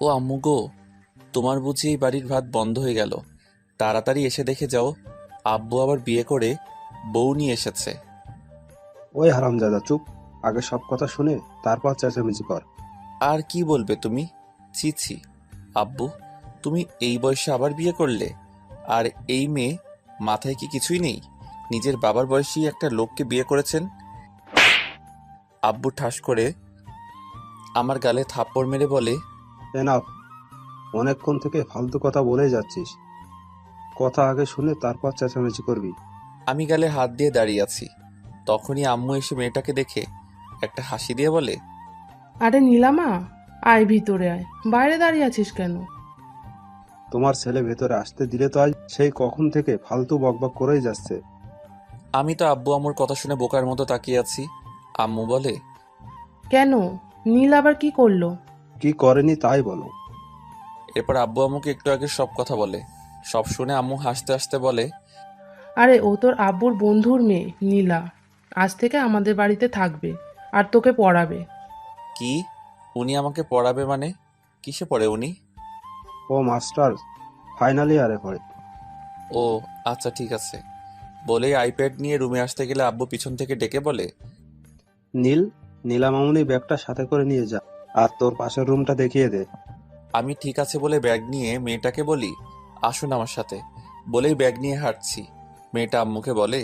ও আম্মু গো, তোমার বুঝি এই বাড়ির ভাত বন্ধ হয়ে গেল? তাড়াতাড়ি এসে দেখে যাও, আব্বু আবার বিয়ে করে বউ নিয়ে এসেছে। ওই হারামজাদা চুপ। আগে সব কথা শুনে তারপর চেঁচামেচি কর। আর কি বলবে তুমি? ছি ছি। আব্বু, তুমি এই বয়সে আবার বিয়ে করলে? আর এই মেয়ে, মাথায় কি কিছুই নেই? নিজের বাবার বয়সী একটা লোককে বিয়ে করেছেন। আব্বু ঠাস করে আমার গালে থাপ্পড় মেরে বলে, এনাফ। অনেকক্ষণ থেকে ফালতু কথা বলেই যাচ্ছিস। কথা আগে শুনে তারপর চেঁচামেচি করবি। আমি গালে হাত দিয়ে দাঁড়িয়ে আছি। তখনই আম্মু এসে মেয়েটাকে দেখে একটা হাসি দিয়ে বলে, আরে নীলামা, আয় ভিতরে আয়, বাইরে দাঁড়িয়ে আছিস কেন? তোমার ছেলে ভেতরে আসতে দিলে তো আজ সেই কখন থেকে ফালতু বকবক করেই যাচ্ছে। আমি তো আব্বু আম্মুর কথা শুনে বোকার মতো তাকিয়ে আছি। আম্মু বলে, কেন? নীল আবার কি করলো? কি করেনি তাই বলো। এরপর আব্বু আম্মুকে একটু আগে সব কথা বলে। সব শুনে আম্মু হাসতে হাসতে বলে, আরে ও তোর আব্বুর বন্ধুর মেয়ে নীলা। আজ থেকে আমাদের বাড়িতে থাকবে আর তোকে পড়াবে। কি? উনি আমাকে পড়াবে মানে? কিসে পড়ে উনি? ও মাস্টার, ফাইনাল ইয়ারে পড়ে। ও আচ্ছা, ঠিক আছে। বলেই আইপ্যাড নিয়ে রুমে আসতে গেলে আব্বু পিছন থেকে ডেকে বলে, নীল, নীলা মামুনি ব্যাগটা সাথে করে নিয়ে যা, আর তোর পাশের রুমটা দেখিয়ে দে। আমি ঠিক আছে বলে ব্যাগ নিয়ে মেয়েটাকে বলি, আসুন আমার সাথে। বলেই ব্যাগ নিয়ে হাঁটছি। মেয়েটা আম্মুকে বলে,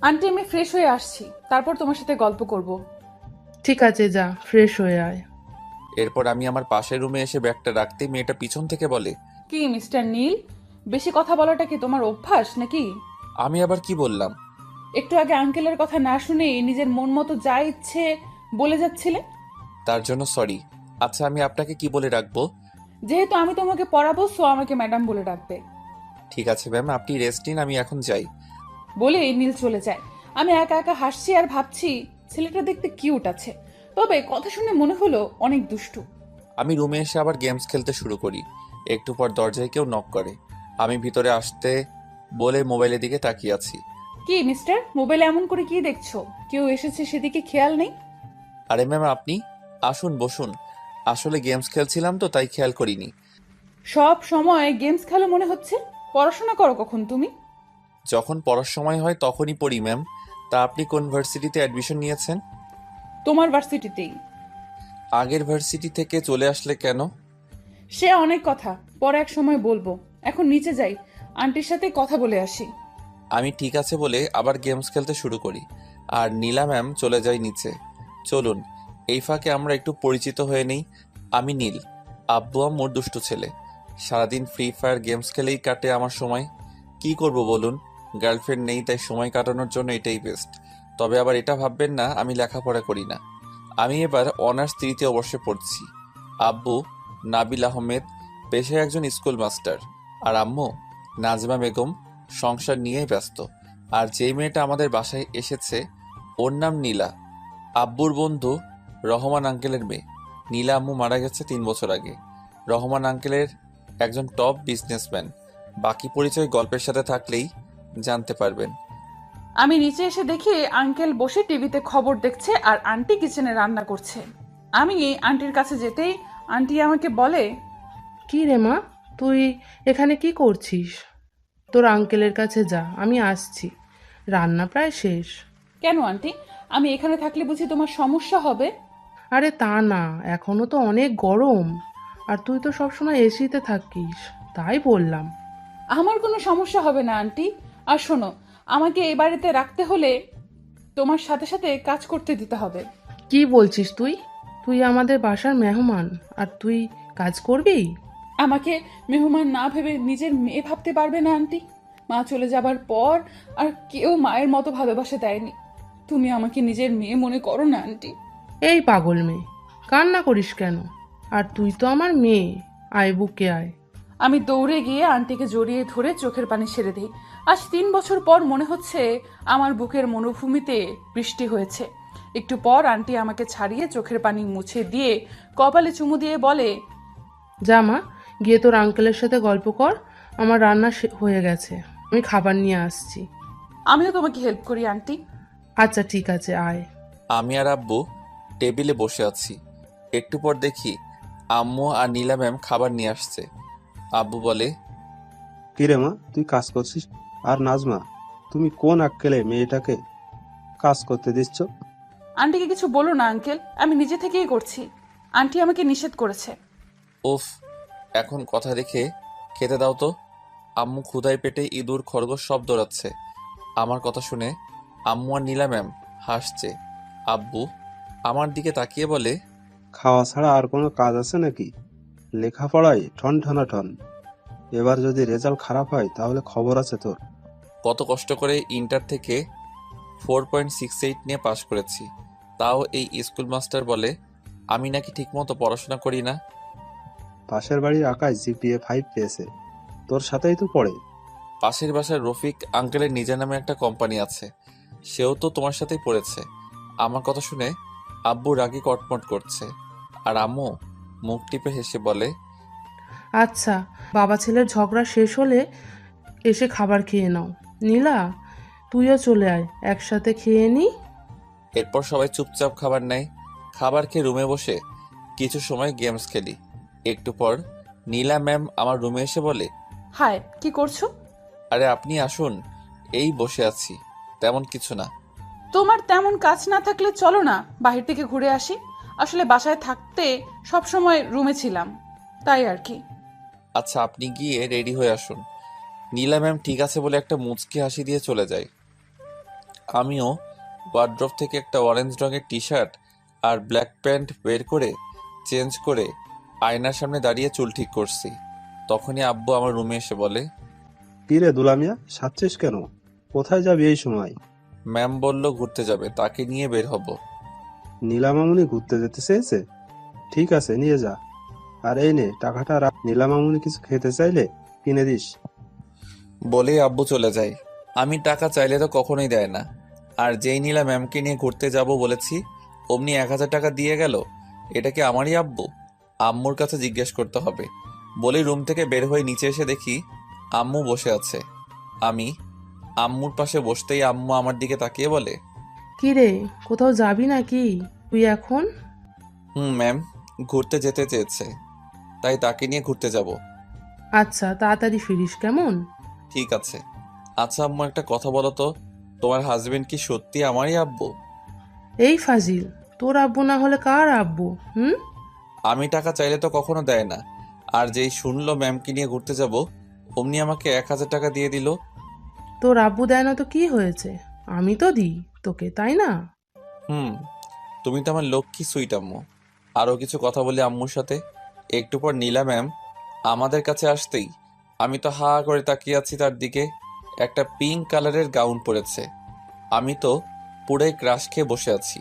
আন্টি আমি ফ্রেশ হয়ে আসছি, তারপর তোমার সাথে গল্প করব। ঠিক আছে, যা ফ্রেশ হয়ে আয়। এরপর আমি আমার পাশের রুমে এসে ব্যাগটা রাখতেই মেয়েটা পিছন থেকে বলে, কি মিস্টার নীল, বেশি কথা বলাটা কি তোমার অভ্যাস নাকি? আমি আবার কি বললাম? একটু আগে আঙ্কেলের কথা না শুনেই নিজের মন মতো যা ইচ্ছে বলে যাচ্ছিলে। তার জন্য সরি। আচ্ছা, আমি আপনাকে কি বলে রাখবো? যেহেতু আমি তোমাকে পড়াবো সো আমাকে ম্যাডাম বলে ডাকবে। ঠিক আছে ম্যাম, আপনি রেস্ট নিন, আমি এখন যাই। বলেই নীল চলে যায়। আমি একা একা হাসছি আর ভাবছি ছেলেটা দেখতে কিউট আছে, তবে কথা শুনে মনে হলো অনেক দুষ্টু। আমি রুমে এসে আবার গেমস খেলতে শুরু করি। একটু পর দরজায় কেউ নক করে। আমি ভিতরে আসতে বলে মোবাইলের দিকে তাকিয়ে আছি। কি মিস্টার, মোবাইলে এমন করে কি দেখছো? কেউ এসেছে সেদিকে খেয়াল নেই? আরে ম্যাম, আপনি আসুন, বসুন। আসলে গেমস খেলছিলাম তো তাই খেয়াল করিনি। সব সময় গেমস খেলো মনে হচ্ছে। পড়াশোনা করো কখন তুমি? যখন পড়ার সময় হয় তখনই পড়ি ম্যাম। তা আপনি কোন ভার্সিটিতে অ্যাডমিশন নিয়েছেন? তোমার ভার্সিটিতেই। আগের ভার্সিটি থেকে চলে আসলে কেন? সে অনেক কথা, পরে এক সময় বলবো। এখন নিচে যাই, আন্টির সাথে কথা বলে আসি। আমি ঠিক আছে বলে আবার গেমস খেলতে শুরু করি। আর নীলা ম্যাম চলে যায় নিচে। চলুন, এই ফাঁকে আমরা একটু পরিচিত হয়ে নেই। আমি নীল, আব্বু আম্মুর দুষ্টু ছেলে। সারাদিন ফ্রি ফায়ার গেমস খেলেই কাটে আমার সময়। কি করব বলুন? গার্লফ্রেন্ড নেই, তাই সময় কাটানোর জন্য এটাই বেস্ট। তবে আবার এটা ভাববেন না আমি লেখাপড়া করি না। আমি এবার অনার্স 3য় বর্ষে পড়ছি। আব্বু নাবিল আহমেদ, পেশায় একজন স্কুল মাস্টার। আর আম্মু নাজমা বেগম, সংসার নিয়েই ব্যস্ত। আর যেই মেয়েটা আমাদের বাসায় এসেছে ওর নাম নীলা, আব্বুর বন্ধু রহমান আঙ্কেলের মেয়ে। নীলা আম্মু মারা গেছে 3 বছর আগে। রহমান আঙ্কেলের একজন টপ বিজনেসম্যান। বাকি পরিচয় গল্পের সাথে থাকলেই জানতে পারবেন। আমি নিচে এসে দেখি আঙ্কেল বসে টিভিতে খবর দেখছে আর আন্টি কিচেনে রান্না করছে। আমি আন্টির কাছে যেতেই আন্টি আমাকে বলে, কি রে মা, তুই এখানে কি করছিস? তোর আঙ্কেলের কাছে যা, আমি আসছি, রান্না প্রায় শেষ। কেন আন্টি, আমি এখানে থাকলে বুঝি তোমার সমস্যা হবে? আরে তা না, এখনো তো অনেক গরম, আর তুই তো সবসময় এসিতে থাকিস, তাই বললাম। আমার কোনো সমস্যা হবে না আন্টি। আর শোনো, আমাকে এই বাড়িতে রাখতে হলে তোমার সাথে সাথে কাজ করতে দিতে হবে। কি বলছিস তুই? তুই আমাদের বাসার মেহমান, আর তুই কাজ করবি? আমাকে মেহমান না ভেবে নিজের মেয়ে ভাবতে পারবে না আন্টি? মা চলে যাবার পর আর কেউ মায়ের মতো ভালোবাসা দেয়নি। তুমি আমাকে নিজের মেয়ে মনে করো না আন্টি। এই পাগল মেয়ে, কান্না করিস কেন? আর তুই তো আমার মেয়ে, আয় বুকে আয়। আমি দৌড়ে গিয়ে আন্টিকে জড়িয়ে ধরে চোখের পানি ছেড়ে দিই। আজ 3 বছর পর মনে হচ্ছে আমার বুকের মরুভূমিতে বৃষ্টি হয়েছে। একটু পর আন্টি আমাকে ছাড়িয়ে চোখের পানি মুছে দিয়ে কপালে চুমু দিয়ে বলে, যা মা, গিয়ে তোর আঙ্কেলের সাথে গল্প কর, আমার রান্না হয়ে গেছে, আমি খাবার নিয়ে আসছি। আমিও তোমাকে হেল্প করি আন্টি। আচ্ছা ঠিক আছে, আয়। আমি আর আব্বু টেবিলে বসে আছি। একটু পর দেখি আম্মু আর নীলা ম্যাম খাবার নিয়ে আসছে। আব্বু বলে, কিরে মা, তুই কাজ করছিস? আর নাজমা, তুমি কোন আক্কেলে মেয়েটাকে কাজ করতে দিচ্ছ? আন্টিকে কিছু বলো না আঙ্কেল, আমি নিজে থেকেই করছি। আন্টি আমাকে নিষেধ করেছে। উফ, এখন কথা রেখে খেতে দাও তো। আম্মু ক্ষুধায় পেটে ইঁদুর খরগোশ সব দৌড়াচ্ছে। আমার কথা শুনে আম্মু আর নীলা ম্যাম হাসছে। আব্বু আমার দিকে তাকিয়ে বলে, খাওয়া ছাড়া আর কোনো কাজ আছে নাকি? লেখাপড়ায় ঠন ঠন। এবার যদি রেজাল্ট খারাপ হয় তাহলে খবর আছে তোর। কত কষ্ট করে ইন্টার থেকে 4.68 নিয়ে পাশ করেছি, তাও এই স্কুল মাস্টার বলে আমি নাকি ঠিকমতো পড়াশোনা করি না। পাশের বাড়ির আকাশ জিপিএ 5 পেয়েছে, তোর সাথেই তো পড়ে। পাশের বাসার রফিক আঙ্কেলের নিজের নামে একটা কোম্পানি আছে, সেও তো তোমার সাথেই পড়েছে। আমার কথা শুনে আব্বু রাগে কটমট করছে, আর আম্মু মুখ টিপে হেসে বলে, আচ্ছা, বাবা ছেলের ঝগড়া শেষ হলে এসে খাবার খেয়ে নাও। নীলা, তুইও চলে আয়, একসাথে খেয়ে নি। এরপর সবাই চুপচাপ খাবার নেয়। খাবার খেয়ে রুমে বসে কিছু সময় গেমস খেলি। একটু পর নীলা ম্যাম আমার রুমে এসে বলে, হায়, কি করছো? আরে আপনি আসুন, এই বসে আছি, তেমন কিছু না। তোমার তেমন কাজ না থাকলে চলো না বাহির থেকে ঘুরে আসি। আসলে বাসায় থাকতে সব সময় রুমে ছিলাম, তাই আর কি। আচ্ছা, আপনি গিয়ে রেডি হয়ে আসুন। নীলা ম্যাম ঠিক আছে বলে একটা মুচকি হাসি দিয়ে চলে যায়। আমিও ওয়ার্ড্রপ থেকে একটা অরেঞ্জ রঙের টি শার্ট আর ব্ল্যাক প্যান্ট বের করে চেঞ্জ করে আয়নার সামনে দাঁড়িয়ে চুল ঠিক করছি। তখনই আব্বু আমার রুমে এসে বলে, কিরে দুলামিয়া, সাচ্ছিস কেন? কোথায় যাবি এই সময়? ম্যাম বলল ঘুরতে যাবে, তাকে নিয়ে বের হব। নীলামামুনি ঘুরতে যেতে চেয়েছে? ঠিক আছে, নিয়ে যা। আর এই নে টাকাটা রাখ, নীলামামুনি কিছু খেতে চাইলে কিনে দিস। বলেই আব্বু চলে যায়। আমি টাকা চাইলে তো কখনোই দেয় না, আর যেই নীলা ম্যামকে নিয়ে ঘুরতে যাব বলেছি অমনি 1,000 টাকা দিয়ে গেল। এটা কি আমারই আব্বু? আম্মুর কাছে জিজ্ঞেস করতে হবে। বলেই রুম থেকে বের হয়ে নিচে এসে দেখি আম্মু বসে আছে। আমি আম্মুর পাশে বসতেই আম্মু আমার দিকে তাকিয়ে বলে, কি রে, কোথাও যাবি নাকি তুই এখন? ম্যাম, ঘুরতে যেতে চেয়েছে, তাই তাকে নিয়ে ঘুরতে যাব। আচ্ছা, তাড়াতাড়ি ফিরিস কেমন? ঠিক আছে। আচ্ছা আম্মু, একটা কথা বলো তো, তোমার হাজবেন্ড কি সত্যি আমারই আব্বু? এই ফাজিল, তোর আব্বু না হলে কার আব্বু? হুম? আমি টাকা চাইলে তো কখনো দেয় না, আর যেই শুনলো ম্যামকে নিয়ে ঘুরতে যাব অমনি আমাকে 1,000 টাকা দিয়ে দিল। তোর আব্বু দেয় না তো কি হয়েছে? আমি তো দিই তোকে, তাই না? হুম, তুমি তো আমার লক্ষ্মী সুইট আম্মু। আরও কিছু কথা বলি আম্মুর সাথে। একটু পর নীলা ম্যাম আমাদের কাছে আসতেই আমি তো হা করে তাকিয়ে আছি তার দিকে। একটা পিঙ্ক কালারের গাউন পরেছে। আমি তো পুরাই ক্রাশ খেয়ে বসে আছি।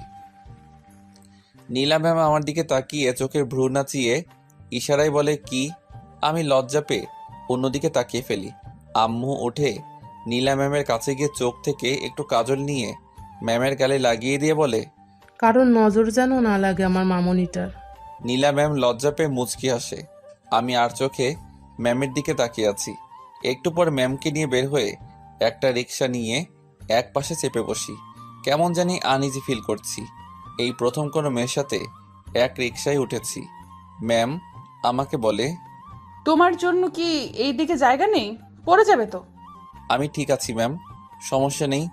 নীলা ম্যাম আমার দিকে তাকিয়ে চোখের ভ্রু নাচিয়ে ইশারায় বলে কি। আমি লজ্জা পেয়ে অন্যদিকে তাকিয়ে ফেলি। আম্মু উঠে নীলা ম্যামের কাছে গিয়ে চোখ থেকে একটু কাজল নিয়ে ম্যামের গালে লাগিয়ে দিয়ে বলে, কারণ নজর যেন না লাগে আমার মামনিটার। নীলা ম্যাম লজ্জা পেয়ে মুচকি হাসে। আমি আর চোখে ম্যামের দিকে তাকিয়ে আছি। একটু পর ম্যামকে নিয়ে বের হয়ে একটা রিক্সা নিয়ে এক পাশে চেপে বসি। কেমন জানি আনইজি ফিল করছি। এই প্রথম কোনো মেয়ের সাথে এক রিক্সায় উঠেছি। ম্যাম আমাকে বলে, তোমার জন্য কি এই দিকে জায়গা নেই? পড়ে যাবে তো। আমি ঠিক আছি ম্যাম, সমস্যা নেই।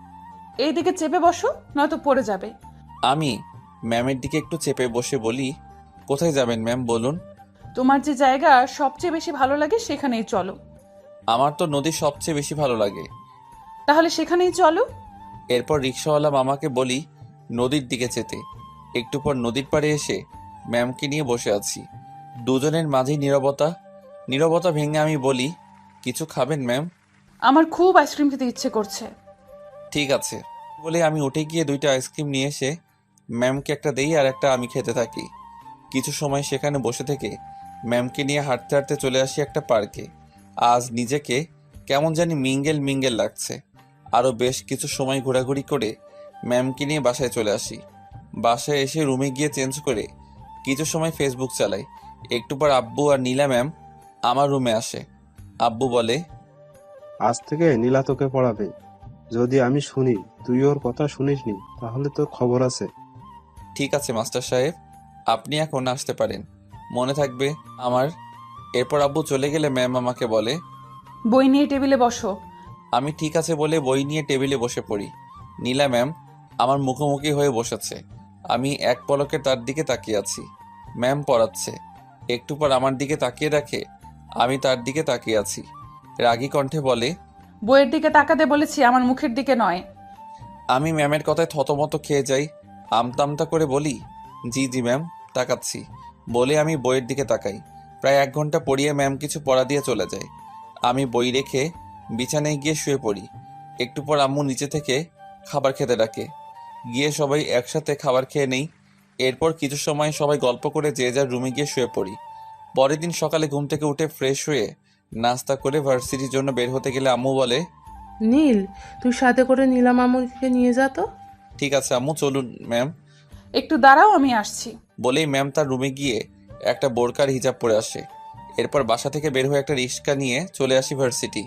এই দিকে চেপে বসো, নয়তো পড়ে যাবে। আমি ম্যামের দিকে একটু চেপে বসে বলি, কোথায় যাবেন ম্যাম বলুন? তোমার যে জায়গা সবচেয়ে বেশি ভালো লাগে সেখানেই চলো। আমার তো নদী সবচেয়ে বেশি ভালো লাগে। তাহলে সেখানেই চলো। এরপর রিক্সাওয়ালা মামাকে বলি নদীর দিকে যেতে। একটু পর নদীর পাড়ে এসে ম্যামকে নিয়ে বসে আছি। দুজনের মাঝেই নীরবতা। নীরবতা ভেঙে আমি বলি, কিছু খাবেন ম্যাম? আমার খুব আইসক্রিম খেতে ইচ্ছে করছে। ঠিক আছে বলে আমি উঠে গিয়ে 2টা আইসক্রিম নিয়ে এসে ম্যামকে একটা দেই আর একটা আমি খেতে থাকি। কিছু সময় সেখানে বসে থেকে ম্যামকে নিয়ে হাঁটতে হাঁটতে চলে আসি একটা পার্কে। আজ নিজেকে কেমন জানি মিঙ্গেল মিঙ্গেল লাগছে। আরও বেশ কিছু সময় ঘোরাঘুরি করে ম্যামকে নিয়ে বাসায় চলে আসি। বাসায় এসে রুমে গিয়ে চেঞ্জ করে কিছু সময় ফেসবুক চালাই। একটু পর আব্বু আর নীলা ম্যাম আমার রুমে আসে। আব্বু বলে, আজ থেকে নীলা তোকে পড়াবে। যদি আমি শুনি তুই ওর কথা শুনিসনি তাহলে তোর খবর আছে। ঠিক আছে মাস্টার সাহেব, আপনি এখন আসতে পারেন। মনে থাকবে আমার। এরপর আব্বু চলে গেলে ম্যাম আমাকে বলে, বই নিয়ে টেবিলে বসো। আমি ঠিক আছে বলে বই নিয়ে টেবিলে বসে পড়ি। নীলা ম্যাম আমার মুখোমুখি হয়ে বসেছে। আমি এক পলকে তার দিকে তাকিয়ে আছি। ম্যাম পড়াচ্ছে। একটু পর আমার দিকে তাকিয়ে দেখে আমি তার দিকে তাকিয়ে আছি। রাগী কণ্ঠে বলে, বইয়ের দিকে তাকাতে বলেছি, আমার মুখের দিকে নয়। আমি ম্যামের কথায় থতমত খেয়ে যাই। আমতামতা করে বলি, জি জি ম্যাম, তাকাচ্ছি। বলে আমি বইয়ের দিকে তাকাই। প্রায় 1 ঘন্টা পড়িয়ে ম্যাম কিছু পড়া দিয়ে চলে যায়। আমি বই রেখে বিছানায় গিয়ে শুয়ে পড়ি। একটু পর আম্মু নিচে থেকে খাবার খেতে ডাকে। গিয়ে সবাই একসাথে খাবার খেয়ে নেই। এরপর কিছু সময় সবাই গল্প করে যে যার রুমে গিয়ে শুয়ে পড়ি। পরের দিন সকালে ঘুম থেকে উঠে ফ্রেশ হয়ে নাস্তা করে ভার্সিটির জন্য বের হতে গেলে আম্মু বলে, নীল, তুই সাথে করে নীলা মামুনিকে নিয়ে যা তো। ঠিক আছে আম্মু, চলুন ম্যাম। একটু দাঁড়াও, আমি আসছি। বলেই ম্যাম তার রুমে গিয়ে একটা বোরকার হিজাব পরে আসে। এরপর বাসা থেকে বের হয়ে একটা রিক্সা নিয়ে চলে আসি ভার্সিটি।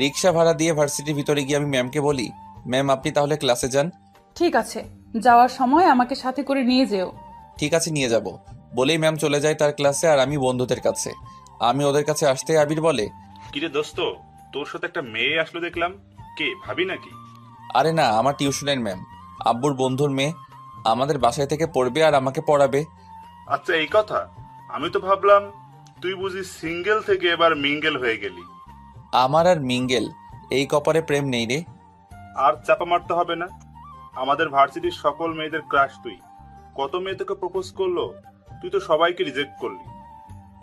রিক্সা ভাড়া দিয়ে ভার্সিটির ভিতরে গিয়ে আমি ম্যামকে বলি, ম্যাম আপনি তাহলে ক্লাসে যান। ঠিক আছে, যাওয়ার সময় আমাকে সাথে করে নিয়ে যেও। ঠিক আছে, নিয়ে যাব। বলেই ম্যাম চলে যায় তার ক্লাসে আর আমি বন্ধুদের কাছে। আমি ওদের কাছে আসতে আবির বলে, কিরে দোস্ত, তোর সাথে একটা মেয়ে আসলো দেখলাম, কে ভাবি নাকি? আরে না, আমার টিউশনের ম্যাম, আব্বুর বন্ধুর মেয়ে। আমাদের বাসায় থেকে পড়বে আর আমাকে পড়াবে। আচ্ছা এই কথা, আমি তো ভাবলাম তুই বুঝি সিঙ্গেল থেকে এবার মিঙ্গেল হয়ে গেলি। আমার আর মিঙ্গেল এই কপারে প্রেম নেই রে। আর চাপা মারতে হবে না, আমাদের ভার্সিটির সকল মেয়েদের ক্রাশ তুই। কত মেয়ে তোকে প্রপোজ করলো, তুই তো সবাইকে রিজেক্ট করলি।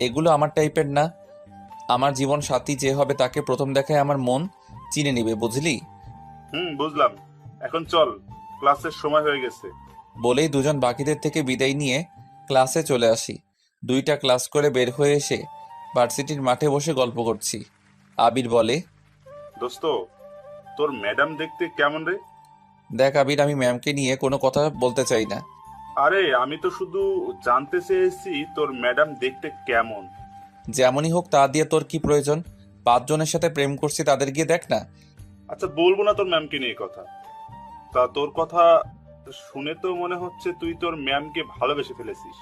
এগুলো আমার টাইপের না। আমার জীবন সাথী যে হবে তাকে প্রথম দেখায় আমার মন চিনে নিবে, বুঝলি? বুঝলাম। এখন চল, ক্লাসের সময় হয়ে গেছে। বলেই দুজন বাকিদের থেকে বিদায় নিয়ে ক্লাসে চলে আসি। 2টা ক্লাস করে বের হয়ে এসে ভার্সিটির মাঠে বসে গল্প করছি। আবির বলে, দোস্ত, তোর ম্যাডাম দেখতে কেমন রে? দেখ আবির, আমি ম্যামকে নিয়ে কোনো কথা বলতে চাই না। আরে আমি তো শুধু জানতে চেয়েছি তোর ম্যাডাম দেখতে কেমন। যেমনই হোক তা দিয়ে তোর কি প্রয়োজন? 5 জনের সাথে প্রেম করছি, তাদের গিয়ে দেখ না। আচ্ছা বলবো না তোর ম্যামকে নিয়ে কথা। তা তোর কথা শুনে তো মনে হচ্ছে তুই তোর ম্যামকে ভালোবেসে ফেলেছিস।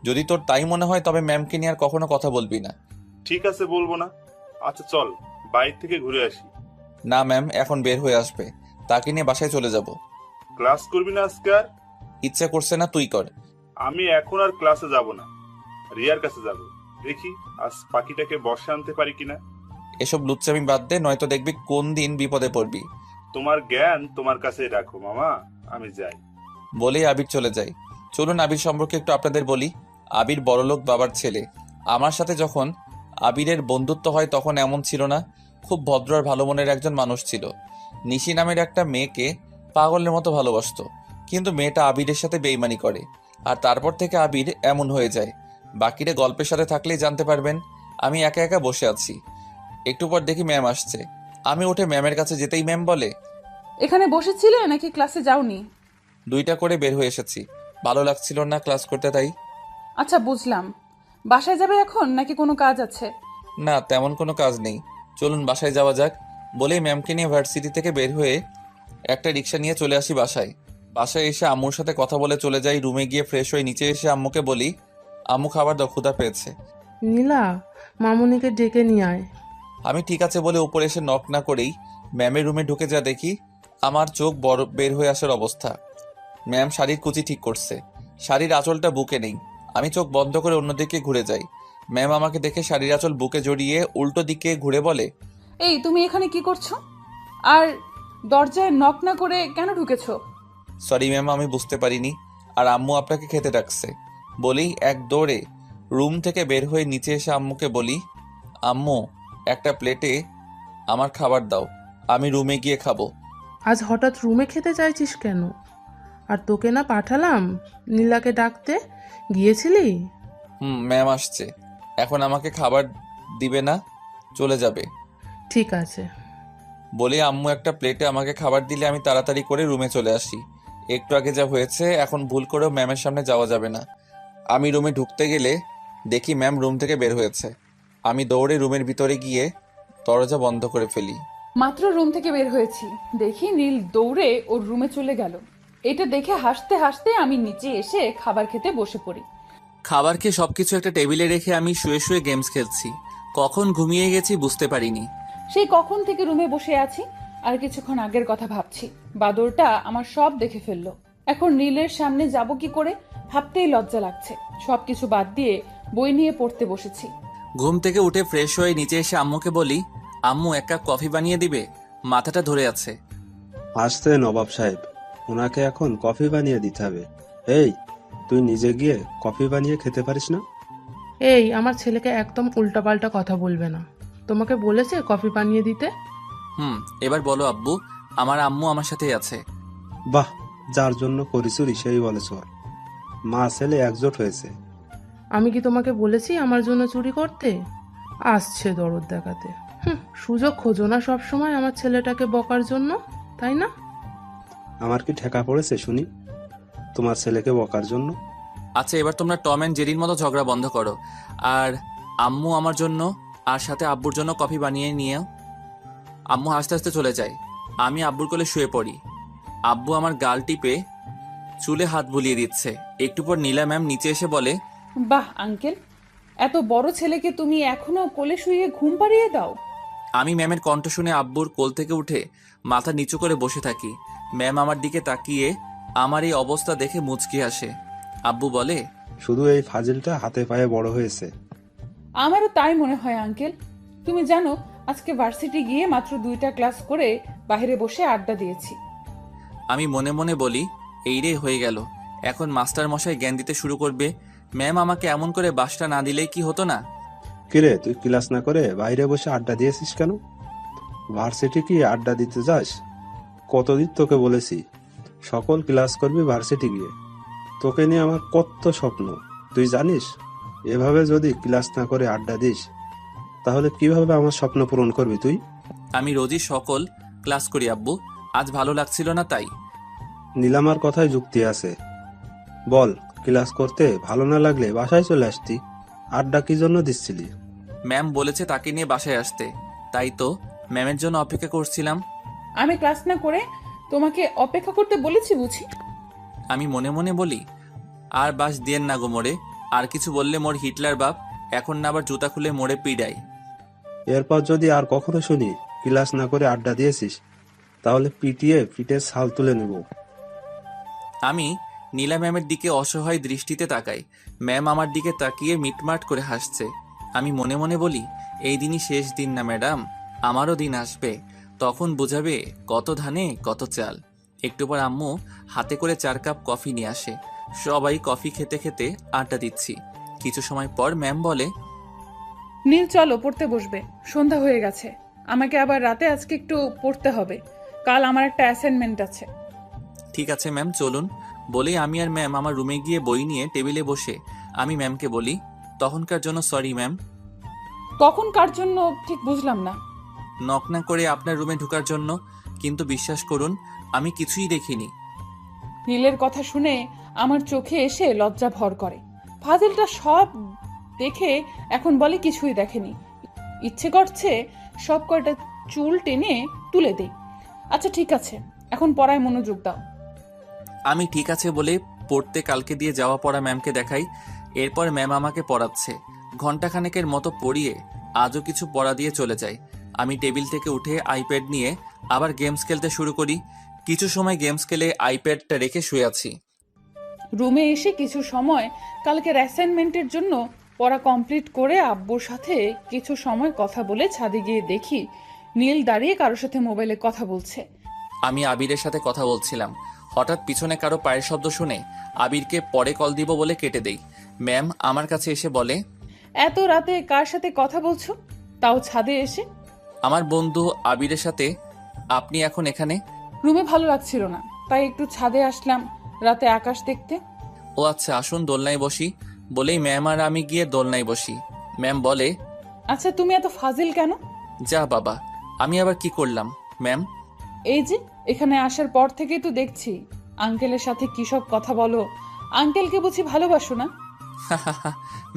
যদি তোর তাই মনে হয় তবে ম্যামকে নিয়ে আর কখনো কথা বলবি না। ঠিক আছে, বলবো না। আচ্ছা চল, বাইরে থেকে ঘুরে আসি। না ম্যাম এখন বের হয়ে আসবে, তাকে নিয়ে বাসায় চলে যাব। ক্লাস করবি না আজকে আর? ইচ্ছে করছে না, তুই কর। আমি এখন আর ক্লাসে যাব না, রিয়ার কাছে যাব। দেখি আজ পাখিটাকে বর্ষা আনতে পারি কিনা। এসব লুচ্চামি বাদ দে, নয়তো দেখবি কোন দিন বিপদে পড়বি। তোমার জ্ঞান তোমার কাছে রাখো মামা, আমি যাই। বলেই আবির চলে যায়। চলুন আবির সম্পর্কে একটু আপনাদের বলি। আবির বড়লোক বাবার ছেলে। আমার সাথে যখন আবিরের বন্ধুত্ব হয় তখন এমন ছিল না। খুব ভদ্র আর ভালো মনের একজন মানুষ ছিল। নিশি নামের একটা মেয়েকে পাগলের মতো ভালোবাসতো, কিন্তু মেয়েটা আবিরের সাথে বেইমানি করে। আর তারপর থেকে আবির এমন হয়ে যায়। বাকিরা গল্পের সাথে থাকলেই জানতে পারবেন। আমি একা একা বসে আছি। একটু পর দেখি ম্যাম আসছে। আমি উঠে ম্যামের কাছে যেতেই ম্যাম বলে, এখানে বসেছিলে নাকি ক্লাসে যাওনি? 2টা করে বের হয়ে এসেছি, ভালো লাগছিল না ক্লাস করতে তাই। আচ্ছা বুঝলাম। বাসায় যাবে এখন নাকি কোনো কাজ আছে? না, তেমন কোনো কাজ নেই, চলুন বাসায় যাওয়া যাক। বলেই ম্যামকে নিয়ে ভার্সিটি থেকে বের হয়ে একটা রিক্সা নিয়ে চলে আসি বাসায়। বাসায় এসে আম্মুর সাথে কথা বলে চলে যাই রুমে। গিয়ে ফ্রেশ হয়ে নিচে এসে আম্মুকে বলি, আম্মু খাবার দাও, ক্ষুধা পেয়েছে। নীলা, মামুনিকে ডেকে নিয়ে আয়। আমি ঠিক আছে বলে উপরে এসে নক না করেই ম্যামের রুমে ঢুকে যা দেখি আমার চোখ বড় বের হয়ে আসার অবস্থা। ম্যাম শাড়ির কুচি ঠিক করছে, শাড়ির আঁচলটা বুকে নেই। আমি চোখ বন্ধ করে অন্যদিকে ঘুরে যাই। ম্যাম আমাকে দেখে শাড়ির আঁচল বুকে জড়িয়ে উল্টো দিকে ঘুরে বলে, এই তুমি এখানে কি করছো? আর দরজায় নক না করে কেন ঢুকেছো? সরি ম্যাম, আমি বুঝতে পারিনি। আর আম্মু আপনাকে খেতে ডাকছে। বলেই এক দৌড়ে রুম থেকে বের হয়ে নিচে এসে আম্মুকে বলি, আম্মু একটা প্লেটে আমার খাবার দাও, আমি রুমে গিয়ে খাবো। আজ হঠাৎ রুমে খেতে চাইছিস কেন? আর তোকে না পাঠালাম নীলাকে ডাকতে, গিয়েছিলি? ম্যাম আসছে, এখন আমাকে খাবার দিবে না, চলে যাবে। ঠিক আছে। বলে আম্মু একটা প্লেটে আমাকে খাবার দিলে আমি তাড়াতাড়ি করে রুমে চলে আসি। একটু আগে যা হয়েছে এখন ভুল করেও ম্যামের সামনে যাওয়া যাবে না। আমি রুমে ঢুকতে গেলে দেখি ম্যাম রুম থেকে বের হয়েছে। আমি দৌড়ে রুমের ভিতরে গিয়ে দরজা বন্ধ করে ফেলি। মাত্র রুম থেকে বের হয়েছি, দেখি নীল দৌড়ে ওর রুমে চলে গেল। এটা দেখে হাসতে হাসতে আমি নিচে এসে খাবার খেতে বসে পড়ি। খাবার খেয়ে সবকিছু একটা টেবিলে রেখে আমি শুয়ে শুয়ে গেমস খেলছি। কখন ঘুমিয়ে গেছি বুঝতে পারিনি। সেই কখন থেকে রুমে বসে আছি আর কিছুক্ষণ আগের কথা ভাবছি। বাদরটা আমার সব দেখে ফেললো। এখন নীলের সামনে যাব কি করে ভাবতেই লজ্জা লাগছে। সবকিছু বাদ দিয়ে বই নিয়ে পড়তে বসেছি। ঘুম থেকে উঠে ফ্রেশ হয়ে নিচে এসে আম্মুকে বলি, আম্মু এক কাপ কফি বানিয়ে দিবে, মাথাটা ধরে আছে। আসতে নবাব সাহেব, ওনাকে এখন কফি বানিয়ে দিতে হবে। এই, তুই নিজে গিয়ে কফি বানিয়ে খেতে পারিস না? এই, আমার ছেলেকে একদম উল্টাপাল্টা কথা বলবে না। তোমাকে বলেছে কফি বানিয়ে দিতে? এবার বলো আব্বু, আমার আম্মু আমার সাথেই আছে। বাহ, যার জন্য করি চুরি সেই বলে চোর। মা ছেলে একজোট হয়েছে। আমি কি তোমাকে বলেছি আমার জন্য চুরি করতে? আসছে দরদ দেখাতে। সুযোগ খোঁজো না সবসময় আমার ছেলেটাকে বকার জন্য, তাই না? আমার কি ঠেকা পড়েছে শুনি তোমার ছেলেকে বকার জন্য? আচ্ছা, এবার তোমরা টম অ্যান্ড জেরির মতো ঝগড়া বন্ধ করো। আর আম্মু আমার জন্য আর সাথে আব্বুর জন্য কফি বানিয়ে নিয়েও। আম্মু হাসতে হাসতে চলে যায়। আমি আব্বুর কোলে শুয়ে পড়ি। আব্বু আমার গাল টিপে চুলে হাত বুলিয়ে দিচ্ছে। একটু পর নীলা ম্যাম নিচে এসে বলে, বাহ আঙ্কেল, এত বড় ছেলেকে তুমি এখনো কোলে শুয়ে ঘুম পাড়িয়ে দাও? আমি ম্যামের কণ্ঠ শুনে আব্বুর কোল থেকে উঠে মাথা নিচু করে বসে থাকি। ম্যাম আমার দিকে তাকিয়ে আমার এই অবস্থা দেখে মুচকি আসে। আব্বু বলে, শুধু এই ফাজিলটা হাতে পায়ে বড় হয়েছে। আমারও তাই মনে হয় আঙ্কেল। তুমি জানো, আজকে ভার্সিটি গিয়ে মাত্র 2টা ক্লাস করে বাইরে বসে আড্ডা দিয়েছি। আমি মনে মনে বলি, এই রে হয়ে গেল, এখন মাস্টার মশাই জ্ঞান দিতে শুরু করবে। ম্যাম আমাকে এমন করে বাসটা না দিলেই কি হতো না? কিরে, তুই ক্লাস না করে বাইরে বসে আড্ডা দিয়েছিস কেন? ভার্সিটি কি আড্ডা দিতে যাস? কতদিন তোকে বলেছি সকল ক্লাস করবি ভার্সিটি গিয়ে। তোকে নিয়ে আমার কত স্বপ্ন তুই জানিস। এভাবে যদি ক্লাস না করে আড্ডা দিস তাহলে কিভাবে আমার স্বপ্ন পূরণ করবি তুই? আমি রোজই সকল ক্লাস করি আব্বু, আজ ভালো লাগছিল না তাই। নীলামার কথায় যুক্তি আছে। বল, ক্লাস করতে ভালো না লাগলে বাসায় চলে আসতি, আড্ডা কি জন্য দিচ্ছিলি? ম্যাম বলেছে তাকে নিয়ে বাসায় আসতে, তাই তো ম্যামের জন্য অপেক্ষা করছিলাম। আমি ক্লাস না করে তোমাকে অপেক্ষা করতে বলেছি বুঝি? আমি মনে মনে বলি, আর বাস দিয়েন না গো মোড়ে, আর কিছু বললে মোর হিটলার বাপ এখন না আবার জুতা খুলে মোড়ে পিডায়। এরপর যদি আর কখনো শুনি ক্লাস না করে আড্ডা দিয়েছিস তাহলে পিটিয়ে পিঠের ছাল তুলে নেব। আমি নীলা ম্যামের দিকে অসহায় দৃষ্টিতে তাকাই। ম্যাম আমার দিকে তাকিয়ে মিটমাট করে হাসছে। আমি মনে মনে বলি, এই দিনই শেষ দিন না ম্যাডাম, আমারও দিন আসবে, তখন বুঝাবে কত ধানে কত চাল। একটু পর আম্মু হাতে করে 4 কাপ কফি নিয়ে আসে। সবাই কফি খেতে খেতে আড্ডা দিচ্ছি। কিছু সময় পর ম্যাম বলে, নীল চলো পড়তে বসবে, সন্ধ্যা হয়ে গেছে। আমাকে আবার রাতে আজকে একটু পড়তে হবে, কাল আমার একটা অ্যাসাইনমেন্ট আছে। ঠিক আছে ম্যাম চলুন। বলেই আমি আর ম্যাম আমার রুমে গিয়ে বই নিয়ে টেবিলে বসে আমি ম্যামকে বলি, তখনকার জন্য সরি ম্যাম। তখন কার জন্য ঠিক বুঝলাম না। নক না করে আপনার রুমে ঢোকার জন্য, কিন্তু বিশ্বাস করুন আমি কিছুই দেখিনি। নীলের কথা শুনে আমার চোখে এসে লজ্জা ভর করে। ফাজিলটা সব দেখে এখন বলে কিছুই দেখেনি। ইচ্ছে করছে সব কয়টা চুল টেনে তুলে দেই। আচ্ছা ঠিক আছে, এখন পড়ায় মনোযোগ দাও। আমি ঠিক আছে বলে পড়তে কালকে দিয়ে যাওয়া পড়া ম্যামকে দেখাই। এরপর ম্যাম আমাকে পড়াচ্ছে। ঘন্টাখানেকের মতো পড়িয়ে আজও কিছু পড়া দিয়ে চলে যায়। আমি টেবিল থেকে উঠে আইপ্যাড নিয়ে আবার গেমস খেলতে শুরু করি। কিছু সময় গেমস খেলে আইপ্যাডটা রেখে শুয়ে আছি। রুমে এসে কিছু সময় কালকের অ্যাসাইনমেন্টের জন্য পড়া কমপ্লিট করে আব্বুর সাথে কিছু সময় কথা বলে ছাদে গিয়ে দেখি নীল দাঁড়িয়ে কারোর সাথে মোবাইলে কথা বলছে। আমি আবিরের সাথে কথা বলছিলাম। হঠাৎ পিছনে কারো পায়ের শব্দ শুনে আবিরকে পরে কল দিব বলে কেটে দেই। ম্যাম আমার কাছে এসে বলে, এত রাতে কার সাথে কথা বলছো, তাও ছাদে এসে? আমার বন্ধু আবিরের সাথে। আপনি এখন এখানে? রুমে ভালো লাগছিল না, তাই একটু ছাদে আসলাম রাতে আকাশ দেখতে। ও আচ্ছা, আসুন দোলনায় বসি। বলেই ম্যাম আর আমি গিয়ে দোলনায় বসি। ম্যাম বলে, আচ্ছা তুমি এত ফাজিল কেন? যা বাবা, আমি আবার কি করলাম ম্যাম? এই যে এখানে আসার পর থেকেই তো দেখছি আঙ্কেলের সাথে কি সব কথা বলো। আঙ্কেলকে বুঝি ভালোবাসো না?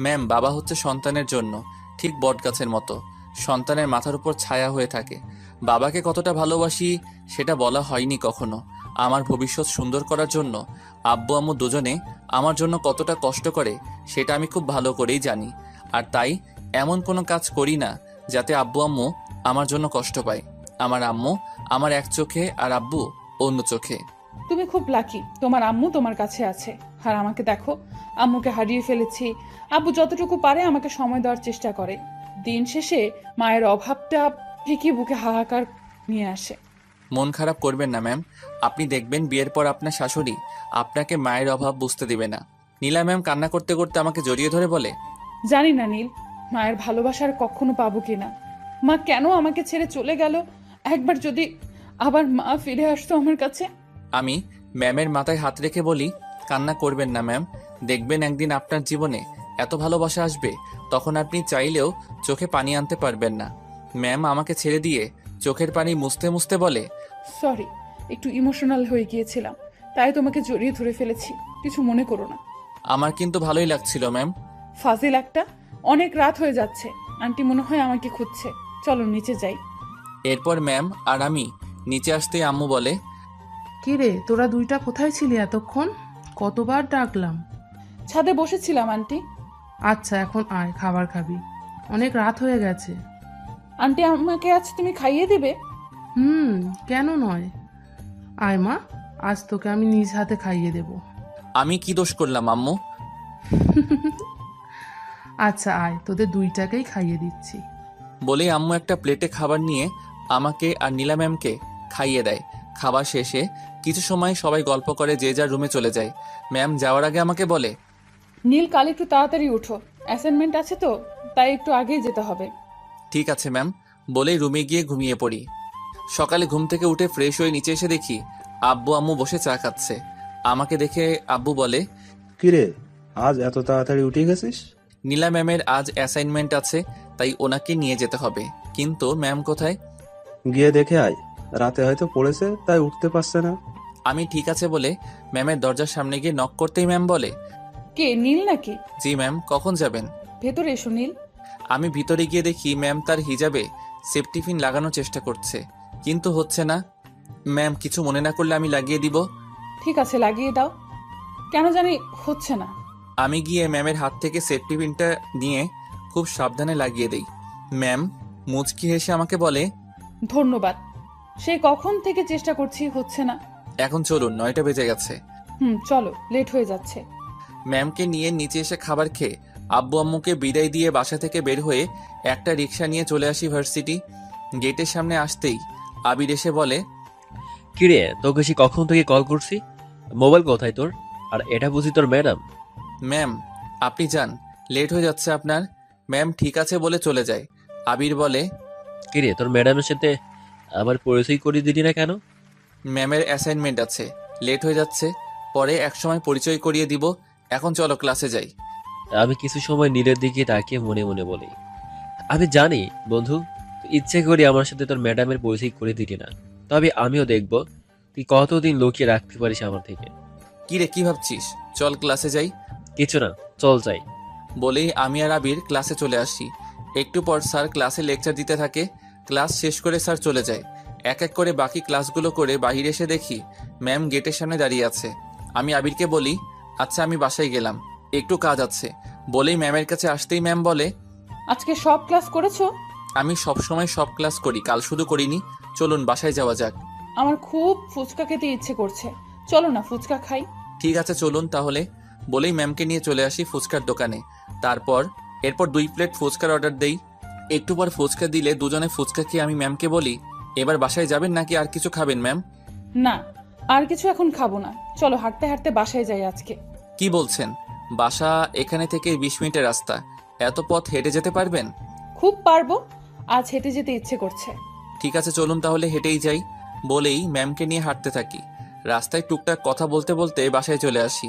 ম্যাম, বাবা হচ্ছে সন্তানের জন্য ঠিক বটগাছের মতো, সন্তানের মাথার উপর ছায়া হয়ে থাকে। বাবাকে কতটা ভালোবাসি সেটা বলা হয়নি কখনো। আমার ভবিষ্যৎ সুন্দর করার জন্য আব্বু আম্মু দুজনে আমার জন্য কতটা কষ্ট করে সেটা আমি খুব ভালো করেই জানি। আর তাই এমন কোনো কাজ করি না যাতে আব্বু আম্মু আমার জন্য কষ্ট পায়। আমার আম্মু আমার এক চোখে আর আব্বু অন্য চোখে। তুমি খুব লাকি, তোমার আম্মু তোমার কাছে আছে। আর আমাকে দেখো, আম্মুকে হারিয়ে ফেলেছি। আব্বু যতটুকু পারে আমাকে সময় দেওয়ার চেষ্টা করে। দিন শেষে মায়ের অভাবটা ঠিকই বুকে হাহাকার নিয়ে আসে। মন খারাপ করবেন না ম্যাম, আপনি দেখবেন বিয়ের পর আপনার শাশুড়ি আপনাকে মায়ের অভাব বুঝতে দিবে না। নীলা ম্যাম কান্না করতে করতে আমাকে জড়িয়ে ধরে বলে, জানি না নীল, মায়ের ভালোবাসার কখনো পাবো কিনা। মা কেন আমাকে ছেড়ে চলে গেল? একবার যদি আবার মা ফিরে আসতো আমার কাছে। আমি ম্যামের মাথায় হাত রেখে বলি, কান্না করবেন না ম্যাম, দেখবেন একদিন আপনার জীবনে এত ভালোবাসা আসবে তখন আপনি চাইলেও চোখে পানি আনতে পারবেন না। ম্যাম আমাকে ছেড়ে দিয়ে চোখের পানি মুছতে মুছতে বলে, সরি, একটু ইমোশনাল হয়ে গিয়েছিলাম, তাই তোমাকে জড়িয়ে ধরে ফেলেছি, কিছু মনে করো না। আমার কিন্তু ভালোই লাগছিল ম্যাম। ফাজিল একটা, অনেক রাত হয়ে যাচ্ছে, আন্টি মনে হয় আমাকে খুঁজছে, চলো নিচে যাই। এরপর ম্যাম আর আমি নিচে আসতেই আম্মু বলে, কিরে তোরা দুইটা কোথায় ছিলি এতক্ষণ? কতবার ডাকলাম। ছাদে বসেছিলাম আন্টি। আচ্ছা এখন আয়, খাবার খাবি, অনেক রাত হয়ে গেছে। আন্টি আমাকে আজ তুমি খাইয়ে দিবে? কেন নয়, আয় মা, আজ তোকে আমি নিজ হাতে খাইয়ে দেব। আমি কি দোষ করলাম আম্মু? আচ্ছা আয়, তোদের দুইটাকেই খাইয়ে দিচ্ছি। বলেই আম্মু একটা প্লেটে খাবার নিয়ে আমাকে আর নীলা ম্যামকে খাইয়ে দেয়। খাবার শেষে কিছু সময় সবাই গল্প করে যে যার রুমে চলে যায়। ম্যাম যাওয়ার আগে আমাকে বলে, নীল, কাল একটু তাড়াতাড়ি উঠো, অ্যাসাইনমেন্ট আছে তো, তাই একটু আগেই যেতে হবে। ঠিক আছে ম্যাম, বলেই রুমে গিয়ে ঘুমিয়ে পড়ি। সকালে ঘুম থেকে উঠে ফ্রেশ হয়ে নিচে এসে দেখি আব্বু আম্মু বসে চা খাচ্ছে। আমাকে দেখে আব্বু বলে, কিরে, আজ এত তাড়াতাড়ি উঠে গেছিস? নীলা ম্যামের আজ অ্যাসাইনমেন্ট আছে, তাই ওনাকে নিয়ে যেতে হবে। কিন্তু ম্যাম কোথায়? গিয়ে দেখে আয়, রাতে হয়তো পড়েছে তাই উঠতে পারছে না। আমি ঠিক আছে বলে ম্যামের দরজার সামনে গিয়ে নক করতেই ম্যাম বলে, কে, নীল নাকি? জি ম্যাম, কখন যাবেন? ভেতরে এসো নীল। আমি ভিতরে গিয়ে দেখি ম্যাম তার হিজাবে সেফটি পিন লাগানোর চেষ্টা করছে, কিন্তু হচ্ছে না। ম্যাম কিছু মনে না করলে আমি লাগিয়ে দিব। ঠিক আছে, লাগিয়ে দাও। কেন জানি হচ্ছে না। আমি গিয়ে ম্যামের হাত থেকে সেফটি পিনটা নিয়ে খুব সাবধানে লাগিয়ে দেই। ম্যাম মুচকি হেসে আমাকে বলে, ধন্যবাদ, সেই কখন থেকে চেষ্টা করছি, হচ্ছে না। এখন চলুন, 9টা বেজে গেছে। চলো, লেট হয়ে যাচ্ছে। ম্যামকে নিয়ে নিচে এসে খাবার খেয়ে আব্বু আম্মুকে বিদায় দিয়ে বাসা থেকে বের হয়ে একটা রিক্সা নিয়ে চলে আসি ভার্সিটি। গেটের সামনে আসতেই আবির এসে বলে, কিরে, তোকে সে কখন থেকে কল করছি, মোবাইল কোথায় তোর? আর এটা বুঝি তোর ম্যাডাম? ম্যাম আপনি যান, লেট হয়ে যাচ্ছে আপনার। ম্যাম ঠিক আছে বলে চলে যায়। আবির বলে, কিরে, তোর ম্যাডামের সাথে আমার পরিচয় করিয়ে দিলি না কেন? ম্যামের অ্যাসাইনমেন্ট আছে, লেট হয়ে যাচ্ছে, পরে একসময় পরিচয় করিয়ে দিব। এখন চলো ক্লাসে যাই। আমি কিছু সময় নীলের দিকে তাকিয়ে মনে মনে বলি, আমি জানি বন্ধু, তুই ইচ্ছে করে আমার সাথে তোর ম্যাডামের পরিচয় করে দিলি না, তবে আমিও দেখব তুই কতদিন লুকিয়ে রাখতে পারিস আমার থেকে। কিরে কি ভাবছিস, চল ক্লাসে যাই। কিছু না, চল যাই। বলেই আমি আর আবির ক্লাসে চলে আসি। একটু পর স্যার ক্লাসে লেকচার দিতে থাকে। ক্লাস শেষ করে স্যার চলে যায়। এক এক করে বাকি ক্লাসগুলো করে বাহিরে এসে দেখি ম্যাম গেটের সামনে দাঁড়িয়ে আছে। আমি আবিরকে বলি, আচ্ছা আমি বাসায় গেলাম, একটু কাজ আছে। বলেই ম্যামের কাছে আসতেই ম্যাম বলে, আজকে সব ক্লাস করেছো? আমি সবসময় সব ক্লাস করি, কাল শুধু করিনি। চলুন বাসায় যাওয়া যাক। আমার খুব ফুচকা খেতে ইচ্ছে করছে, চলো না ফুচকা খাই। ঠিক আছে চলুন তাহলে। বলেই ম্যামকে নিয়ে চলে আসি ফুচকার দোকানে। এরপর 2 প্লেট ফুচকার অর্ডার দেই। একটু পর ফুচকা দিলে দুজনে ফুচকা খেয়ে আমি ম্যামকে বলি, এবার বাসায় যাবেন নাকি আর কিছু খাবেন ম্যাম? না, আর কিছু এখন খাবো না, চলো হাঁটতে হাঁটতে বাসায় যাই আজকে। কি বলছেন? বাসা এখানে থেকে 20 মিনিটের রাস্তা, এত পথ হেঁটে যেতে পারবেন? খুব পারবো, আজ হেঁটে যেতে ইচ্ছে করছে। ঠিক আছে চলুন তাহলে হেঁটেই যাই। বলেই ম্যামকে নিয়ে হাঁটতে থাকি। রাস্তায় টুকটাক কথা বলতে বলতে বাসায় চলে আসি।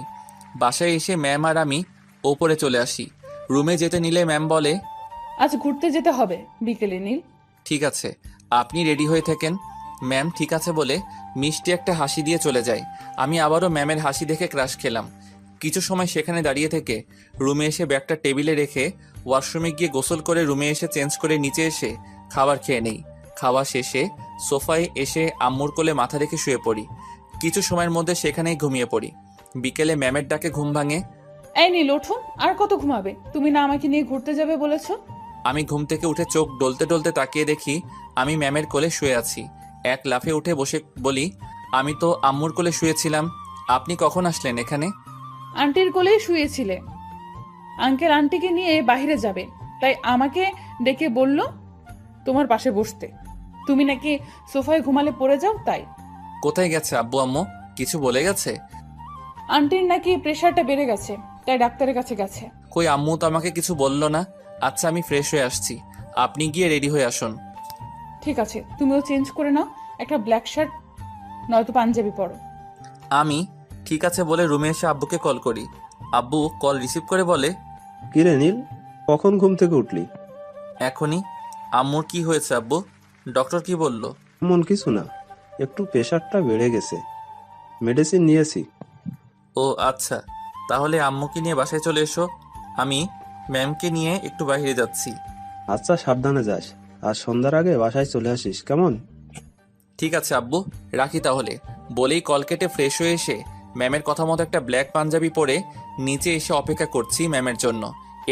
বাসায় এসে ম্যাম আর আমি ওপরে চলে আসি। রুমে যেতে নিলে ম্যাম বলে, আজ ঘুরতে যেতে হবে বিকেলে নীল। ঠিক আছে, আপনি রেডি হয়ে থাকেন। ম্যাম ঠিক আছে বলে মিষ্টি একটা হাসি দিয়ে চলে যায়। আমি আবারও ম্যামের হাসি দেখে ক্রাশ খেলাম। কিছু সময় সেখানে দাঁড়িয়ে থেকে রুমে এসে ব্যাগটা টেবিলে রেখে ওয়াশরুমে গিয়ে গোসল করে রুমে এসে চেঞ্জ করে নিচে এসে খাবার খেয়ে নেই। খাওয়া শেষে সোফায় এসে আম্মুর কোলে মাথা রেখে শুয়ে পড়ি। কিছু সময়ের মধ্যে সেখানেই ঘুমিয়ে পড়ি। বিকেলে ম্যামের ডাকে ঘুম ভাঙে। এই নীল ওঠো, আর কত ঘুমাবে? তুমি না আমাকে নিয়ে ঘুরতে যাবে বলেছো? আমি ঘুম থেকে উঠে চোখ ডলতে ডলতে তাকিয়ে দেখি আমি ম্যামের কোলে শুয়ে আছি। এক লাফে উঠে বসে বলি, আমি তো আম্মুর কোলে শুয়েছিলাম, আপনি কখন আসলেন এখানে? আন্টির কোলেই শুয়েছিলে। আঙ্কেল আন্টিকে নিয়ে বাইরে যাবে, তাই আমাকে ডেকে বলল তোমার পাশে বসতে। তুমি নাকি সোফায় ঘুমালে পড়ে যাও, তাই। কোথায় গেছে আব্বু আম্মু? কিছু বলে গেছে? আন্টির নাকি প্রেশারটা বেড়ে গেছে, তাই ডাক্তারের কাছে গেছে। কই, আম্মু তো আমাকে কিছু বললো না। আচ্ছা, আমি ফ্রেশ হয়ে আসছি, আপনি গিয়ে রেডি হয়ে আসুন। ঠিক আছে, তুমিও চেঞ্জ করে নাও, একটা ব্ল্যাক শার্ট নয়তো পাঞ্জাবি পরো। আমি ঠিক আছে বলে রুমে এসে আব্বুকে কল করি। আব্বু কল রিসিভ করে বলে, কিরে নীল, কখন ঘুম থেকে উঠলি? এখনই। আম্মুর কি হয়েছে আব্বু? ডক্টর কি বলল? এমন কিছু না, একটু প্রেশারটা বেড়ে গেছে, মেডিসিন নিয়েছি। ও আচ্ছা, তাহলে আম্মুকে নিয়ে বাসায় চলে এসো, আমি ম্যামকে নিয়ে একটু বাইরে যাচ্ছি। আচ্ছা, সাবধানে যাস, আর সন্ধ্যার আগে বাসায় চলে আসিস, কেমন? ঠিক আছে আব্বু, রাখি তাহলে। বলেই কল কেটে ফ্রেশ হয়ে এসে ম্যামের কথা মতো একটা ব্ল্যাক পাঞ্জাবি পরে নিচে এসে অপেক্ষা করছি ম্যামের জন্য।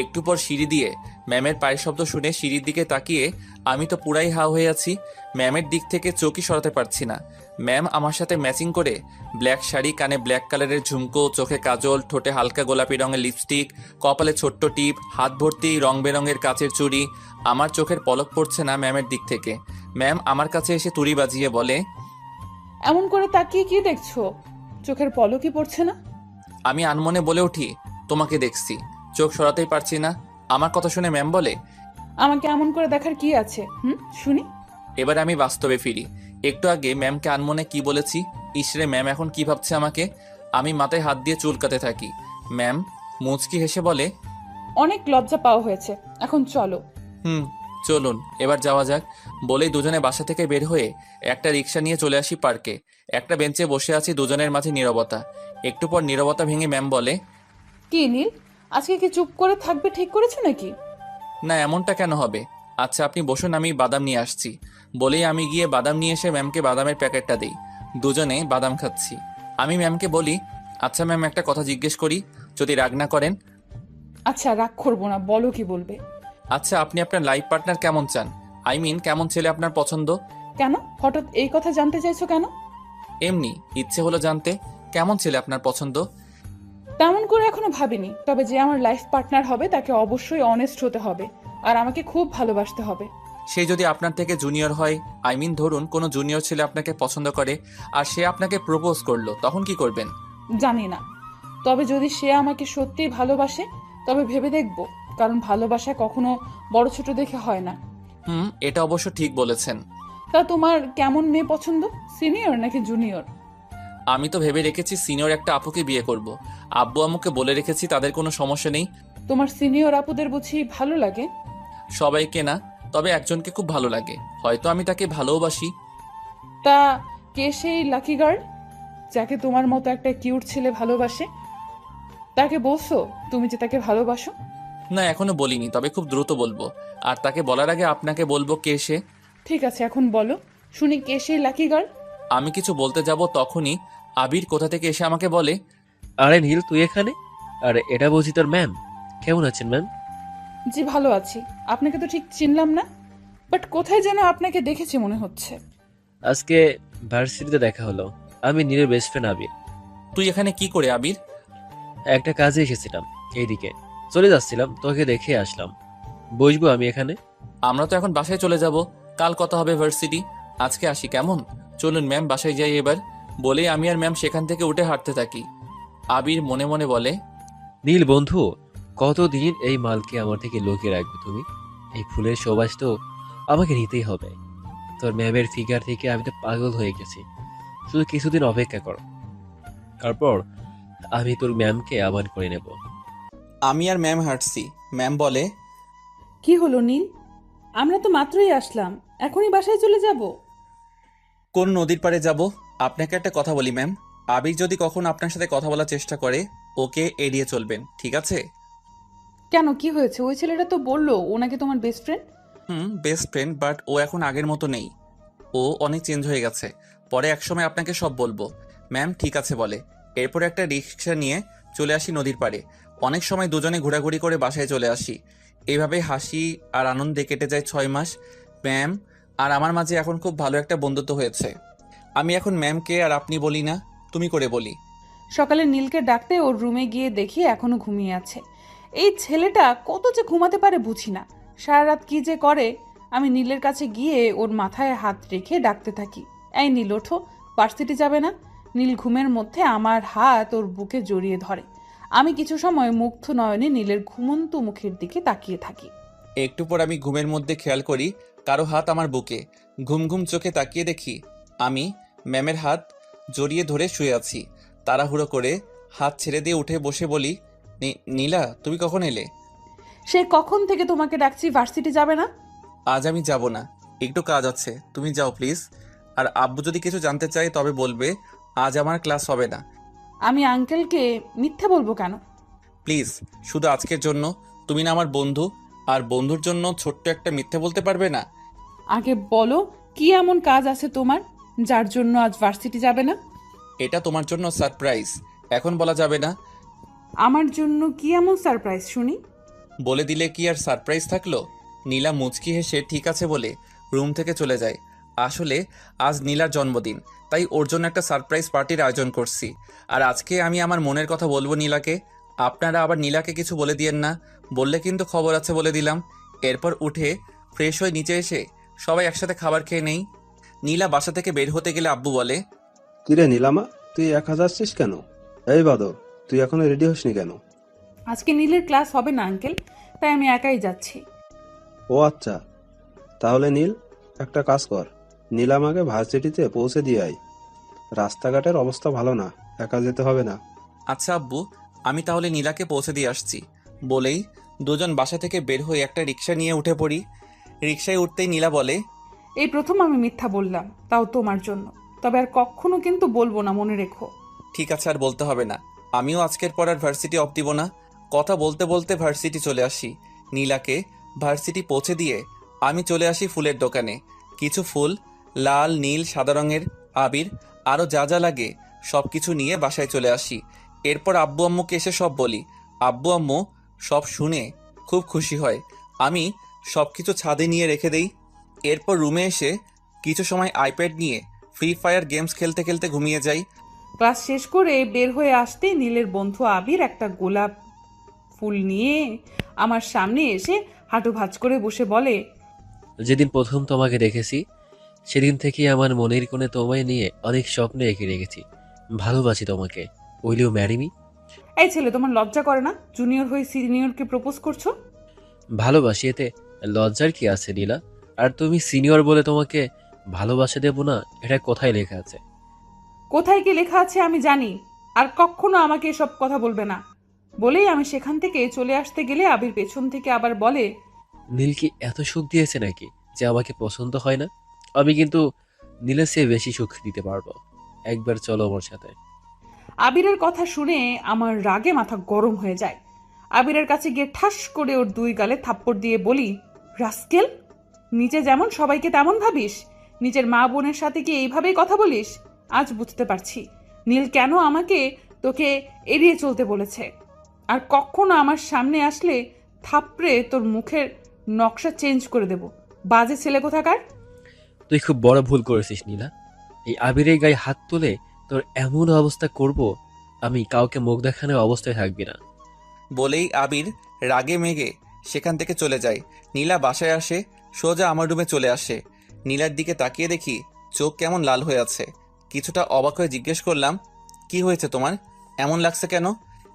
একটু পর সিঁড়ি দিয়ে ম্যামের পায়ের শব্দ শুনে সিঁড়ির দিকে তাকিয়ে আমি তো পুরাই হা হয়ে আছি। ম্যামের দিক থেকে চোখই সরাতে পারছি না। ম্যাম আমার সাথে ম্যাচিং করে ব্ল্যাক শাড়ি, কানে ব্ল্যাক কালারের ঝুমকো, চোখে কাজল, ঠোঁটে হালকা গোলাপি রঙের লিপস্টিক, কপালে ছোট্ট টিপ, হাত ভর্তি রং বেরঙের কাচের চুড়ি। আমার চোখের পলক পড়ছে না ম্যামের দিক থেকে। ম্যাম আমার কাছে এসে তুড়ি বাজিয়ে বলে, এমন করে তাকিয়ে কি দেখছো? চোখের পলকই পড়ছে না? আমি আনমনে বলে উঠি, তোমাকে দেখছি, চোখ সরাতেই পারছি না। আমার কথা শুনে ম্যাম বলে, আমাকে এমন করে দেখার কি আছে? শুনি। এবার আমি বাস্তবে ফিরি। একটু আগে ম্যামকে আনমনে কি বলেছি, ইসরে ম্যাম এখন কি ভাবছে আমাকে। আমি মাথায় হাত দিয়ে চুলকাতে থাকি। ম্যাম মুচকি হেসে বলে, অনেক লজ্জা পাওয়া হয়েছে, এখন চলো। চলুন এবার যাওয়া যাক। বলেই দুজনে বাসা থেকে বের হয়ে একটা রিক্সা নিয়ে চলে আসি পার্কে। একটা বেঞ্চে বসে আছি, দুজনের মাঝে নীরবতা। একটু পর নীরবতা ভেঙে ম্যাম বলে, কি নীল, আজকে কি চুপ করে থাকবে ঠিক করেছো নাকি? না, এমনটা কেন হবে? আচ্ছা আপনি বসুন, আমি বাদাম নিয়ে আসছি। বলেই আমি গিয়ে বাদাম নিয়ে এসে ম্যামকে বাদামের প্যাকেটটা দিই। দুজনে বাদাম খাচ্ছি। আমি ম্যামকে বলি, আচ্ছা ম্যাম, একটা কথা জিজ্ঞেস করি, যদি রাগ না করেন। আচ্ছা, রাগ করবো না, বলো কি বলবে। আচ্ছা, আপনি আপনার লাইফ পার্টনার কেমন চান? আই মিন, কেমন ছেলে আপনার পছন্দ? কেন হঠাৎ এই কথা জানতে চাইছো কেন? এমনি ইচ্ছে হলো জানতে, কেমন ছেলে আপনার পছন্দ। তেমন করে এখনো ভাবিনি, তবে যে আমার লাইফ পার্টনার হবে তাকে অবশ্যই অনেস্ট হতে হবে, আর আমাকে খুব ভালোবাসতে হবে। সে যদি আপনার থেকে জুনিয়র হয়, আই মিন ধরুন কোনো জুনিয়র ছেলে আপনাকে পছন্দ করে আর সে আপনাকে প্রপোজ করলো, তখন কি করবেন? জানি না, তবে যদি সে আমাকে সত্যিই ভালোবাসে তবে ভেবে দেখবো, কারণ ভালোবাসা কখনো বড় ছোট দেখে হয় না। এটা অবশ্য ঠিক বলেছেন। তা তোমার কেমন মেয়ে পছন্দ, সিনিয়র নাকি জুনিয়র? আমি তো ভেবে রেখেছি সিনিয়র একটা আপুকে বিয়ে করব। আব্বু আম্মুকে বলে রেখেছি, তাদের কোনো সমস্যা নেই। তোমার সিনিয়র আপুদের বুঝি ভালো লাগে? সবাইকে না, তবে একজনকে খুব ভালো লাগে, হয়তো আমি তাকে ভালোবাসি। তা কে সেই লাকি গার্ল যাকে তোমার মতো একটা কিউট ছেলে ভালোবাসে? তাকে বলছো তুমি যে তাকে ভালোবাসো? না, এখনো বলিনি, তবে খুব দ্রুত বলবো। আর তাকে বলার আগে আপনাকে বলবো কে সে। ঠিক আছে, এখন বলো শুনি, কে সেই লাকি গার্ল? আমি কিছু বলতে যাব তখনই আবির কোথা থেকে এসে আমাকে বলে, আরে নীল, তুই এখানে? আরে এটা বুঝি তোর ম্যাম। কেমন আছেন ম্যাম? জি ভালো আছি, আপনাকে তো ঠিক চিনলাম না, বাট কোথায় যেন আপনাকে দেখেছি মনে হচ্ছে। আজকে ভার্সিটিতে দেখা হলো। আমি নীলের বেস্ট ফ্রেন্ড আবির। তুই এখানে কি করে আবির? একটা কাজে এসেছিলাম, এইদিকে চলে যাচ্ছিলাম, তোকে দেখে আসলাম। বসবো আমি এখানে? আমরা তো এখন বাসায় চলে যাব, কাল কথা হবে ভার্সিটি। আজকে আসি কেমন? চলুন ম্যাম, বাসায় যাই এবার। বলেই আমি আর ম্যাম সেখান থেকে উঠে হাঁটতে থাকি। আবির মনে মনে বলে, নীল বন্ধু, কতদিন এই মালকে আমার থেকে লুকিয়ে রাখবে তুমি? এই ফুলের সুবাস তো আমাকে নিতেই হবে। তোর ম্যামের ফিগার থেকে আমি তো পাগল হয়ে গেছি। শুধু কিছুদিন অপেক্ষা কর, তারপর আমি তোর ম্যামকে আবার করে নেব। আমি আর ম্যাম হাঁটছি। ম্যাম বলে, কি হলো নীল, আমরা তো মাত্রই আসলাম, এখনই বাসায় চলে যাব? কোন নদীর পাড়ে যাব? আপনাকে একটা কথা বলি ম্যাম, আবির যদি কখনো আপনার সাথে কথা বলার চেষ্টা করে, ওকে এড়িয়ে চলবেন, ঠিক আছে? কেন, কি হয়েছে? ওই ছেলেটা তো বললো ও নাকি তোমার best friend. Best friend, but ও এখন আগের মতো নেই। ও অনেক চেঞ্জ হয়ে গেছে। পরে একসময় আপনাকে সব বলবো। ম্যাম ঠিক আছে বলে। এরপর একটা রিক্সা নিয়ে চলে আসি নদীর পাড়ে। অনেক সময় দুজনে ঘোরাঘুরি করে বাসায় চলে আসি। এইভাবে হাসি আর আনন্দে কেটে যায় 6 মাস। ম্যাম আর আমার মাঝে এখন খুব ভালো একটা বন্ধুত্ব হয়েছে। আমি এখন ম্যামকে আর আপনি বলি না, তুমি করে বলি। সকালে নীলকে ডাকতে ওর রুমে গিয়ে দেখি এখনো ঘুমিয়ে আছে। এই ছেলেটা কত যে ঘুমাতে পারে বুঝি না, সারা রাত কি যে করে। আমি নীলের কাছে গিয়ে ওর মাথায় হাত রেখে ডাকতে থাকি, এই নীল ওঠো, ভার্সিটি যাবে না? নীল ঘুমের মধ্যে আমার হাত ওর বুকে জড়িয়ে ধরে। আমি কিছু সময় মুগ্ধ নয়নে নীলের ঘুমন্ত মুখের দিকে তাকিয়ে থাকি। একটু পর আমি ঘুমের মধ্যে খেয়াল করি কারো হাত আমার বুকে। ঘুম ঘুম চোখে তাকিয়ে দেখি আমি ম্যামের হাত জড়িয়ে ধরে শুয়ে আছি। তাড়াহুড়ো করে হাত ছেড়ে দিয়ে উঠে বসে বলি, নীলা তুমি কখন এলে? সে কখন থেকে তোমাকে ডাকছি, ভার্সিটি যাবে না? আজ আমি যাব না, একটু কাজ আছে, তুমি যাও প্লিজ। আর আব্বু যদি কিছু জানতে চায় তবে বলবে আজ আমার ক্লাস হবে না। আমি আঙ্কেলকে মিথ্যে বলবো কেন? প্লিজ, শুধু আজকের জন্য। তুমি না আমার বন্ধু, আর বন্ধুর জন্য ছোট্ট একটা মিথ্যে বলতে পারবে না? আগে বলো, কি এমন কাজ আছে তোমার যার জন্য আজ ভার্সিটি যাবে না? এটা তোমার জন্য সারপ্রাইজ, এখন বলা যাবে না। আমার জন্য কি এমন সারপ্রাইজ শুনি? বলে দিলে কি আর সারপ্রাইজ থাকলো? নীলা মুচকি হেসে ঠিক আছে বলে রুম থেকে চলে যায়। আসলে আজ নীলার জন্মদিন, তাই ওর জন্য একটা সারপ্রাইজ পার্টির আয়োজন করছি। আর আজকে আমি আমার মনের কথা বলবো নীলাকে। আপনারা আবার নীলাকে কিছু বলে দিয়েন না, বললে কিন্তু খবর আছে বলে দিলাম। এরপর উঠে ফ্রেশ হয়ে নিচে এসে সবাই একসাথে খাবার খেয়ে নেই। নীলা বাসা থেকে বের হতে গেলে আব্বু বলে, কিরে নীলামা, তুই একা যাচ্ছিস কেন? এই বাদর, তুই এখনো রেডি হসনি কেন? আজকে নীলের ক্লাস হবে না আঙ্কেল, তাই আমি একাই যাচ্ছি। ও আচ্ছা, তাহলে নীল একটা কাজ কর, নীলামাকে ভার্সিটিতে পৌঁছে দিয়ে আয়। রাস্তাঘাটের অবস্থা ভালো না, একা যেতে হবে না। আচ্ছা আব্বু, আমি তাহলে নীলাকে পৌঁছে দিয়ে আসছি। বলেই দুজন বাসা থেকে বের হয়ে একটা রিক্সা নিয়ে উঠে পড়ি। রিক্সায় উঠতেই নীলা বলে, এই প্রথম আমি মিথ্যা বললাম, তাও তোমার জন্য। তবে আর কখনো কিন্তু বলবো না, মনে রেখো। ঠিক আছে, আর বলতে হবে না। আমিও আজকের পর আর ভার্সিটি অফ দিব না। কথা বলতে বলতে ভার্সিটি চলে আসি। নীলাকে ভার্সিটি পৌঁছে দিয়ে আমি চলে আসি ফুলের দোকানে। কিছু ফুল, লাল নীল সাদা রঙের আবির, আরও যা যা লাগে সব কিছু নিয়ে বাসায় চলে আসি। এরপর আব্বু আম্মুকে এসে সব বলি। আব্বু আম্মু সব শুনে খুব খুশি হয়। আমি সব কিছু ছাদে নিয়ে রেখে দেই। এরপর রুমে এসে কিছু সময় আইপ্যাড নিয়ে ফ্রি ফায়ার গেমস খেলতে খেলতে ঘুমিয়ে যাই। ক্লাস শেষ করে বের হয়ে আসতে নীলের বন্ধু আবির একটা গোলাপ ফুল নিয়ে আমার সামনে এসে হাঁটু ভাঁজ করে বসে বলে, যেদিন প্রথম তোমাকে দেখেছি সেদিন থেকেই আমার মনের কোণে তোমায় নিয়ে অনেক স্বপ্ন এঁকে রেখেছি। ভালোবাসি তোমাকে। Will you marry me? এই ছেলে, তোমার লজ্জা করে না জুনিয়র হয়ে সিনিয়রকে প্রপোজ করছো? ভালোবাসি, এতে লজ্জার কি আছে নীলা? আর তুমি সিনিয়র বলে তোমাকে ভালোবাসা দেব না, এটা কোথায় লেখা আছে? কোথায় কি লেখা আছে আমি জানি, আর কখনো আমাকে এসব কথা বলবে না। বলেই আমি সেখান থেকে চলে আসতে গেলে আবির পেছন থেকে আবার বলে, নীল কি এত সুখ দিয়েছে নাকি যে আমাকে পছন্দ হয় না? আমি কিন্তু নীলের চেয়ে বেশি সুখ দিতে পারবো। একবার চলো আমার সাথে। আবিরের কথা শুনে আমার রাগে মাথা গরম হয়ে যায়। আবিরের কাছে গিয়ে ঠাস করে ওর দুই গালে থাপ্পড় দিয়ে বলি, রাস্কেল, নিচে যেমন সবাইকে তেমন ভাবিস, নিজের মা বোনের সাথে কি এইভাবেই কথা বলিস? আজ বুঝতে পারছি নীল কেন আমাকে তোকে এড়িয়ে চলতে বলেছে। আর কখনো আমার সামনে আসলে থাপড়ে তোর মুখের নকশা চেঞ্জ করে দেব, বাজে ছেলে কোথাকার। তুই খুব বড় ভুল করেছিস নীলা। এই আবিরের গায়ে হাত তুলে তোর এমন অবস্থা করব, আমি কাউকে মুখ দেখানোর অবস্থায় থাকবি না। বলেই আবির রাগে মেগে সেখান থেকে চলে যায়। নীলা বাসায় আসে, সোজা আমার রুমে চলে আসে। নীলার দিকে তাকিয়ে দেখি চোখ কেমন লাল হয়ে আছে। কিছুটা অবাক হয়ে জিজ্ঞেস করলাম, কি হয়েছে তোমার, এমন লাগছে কেন?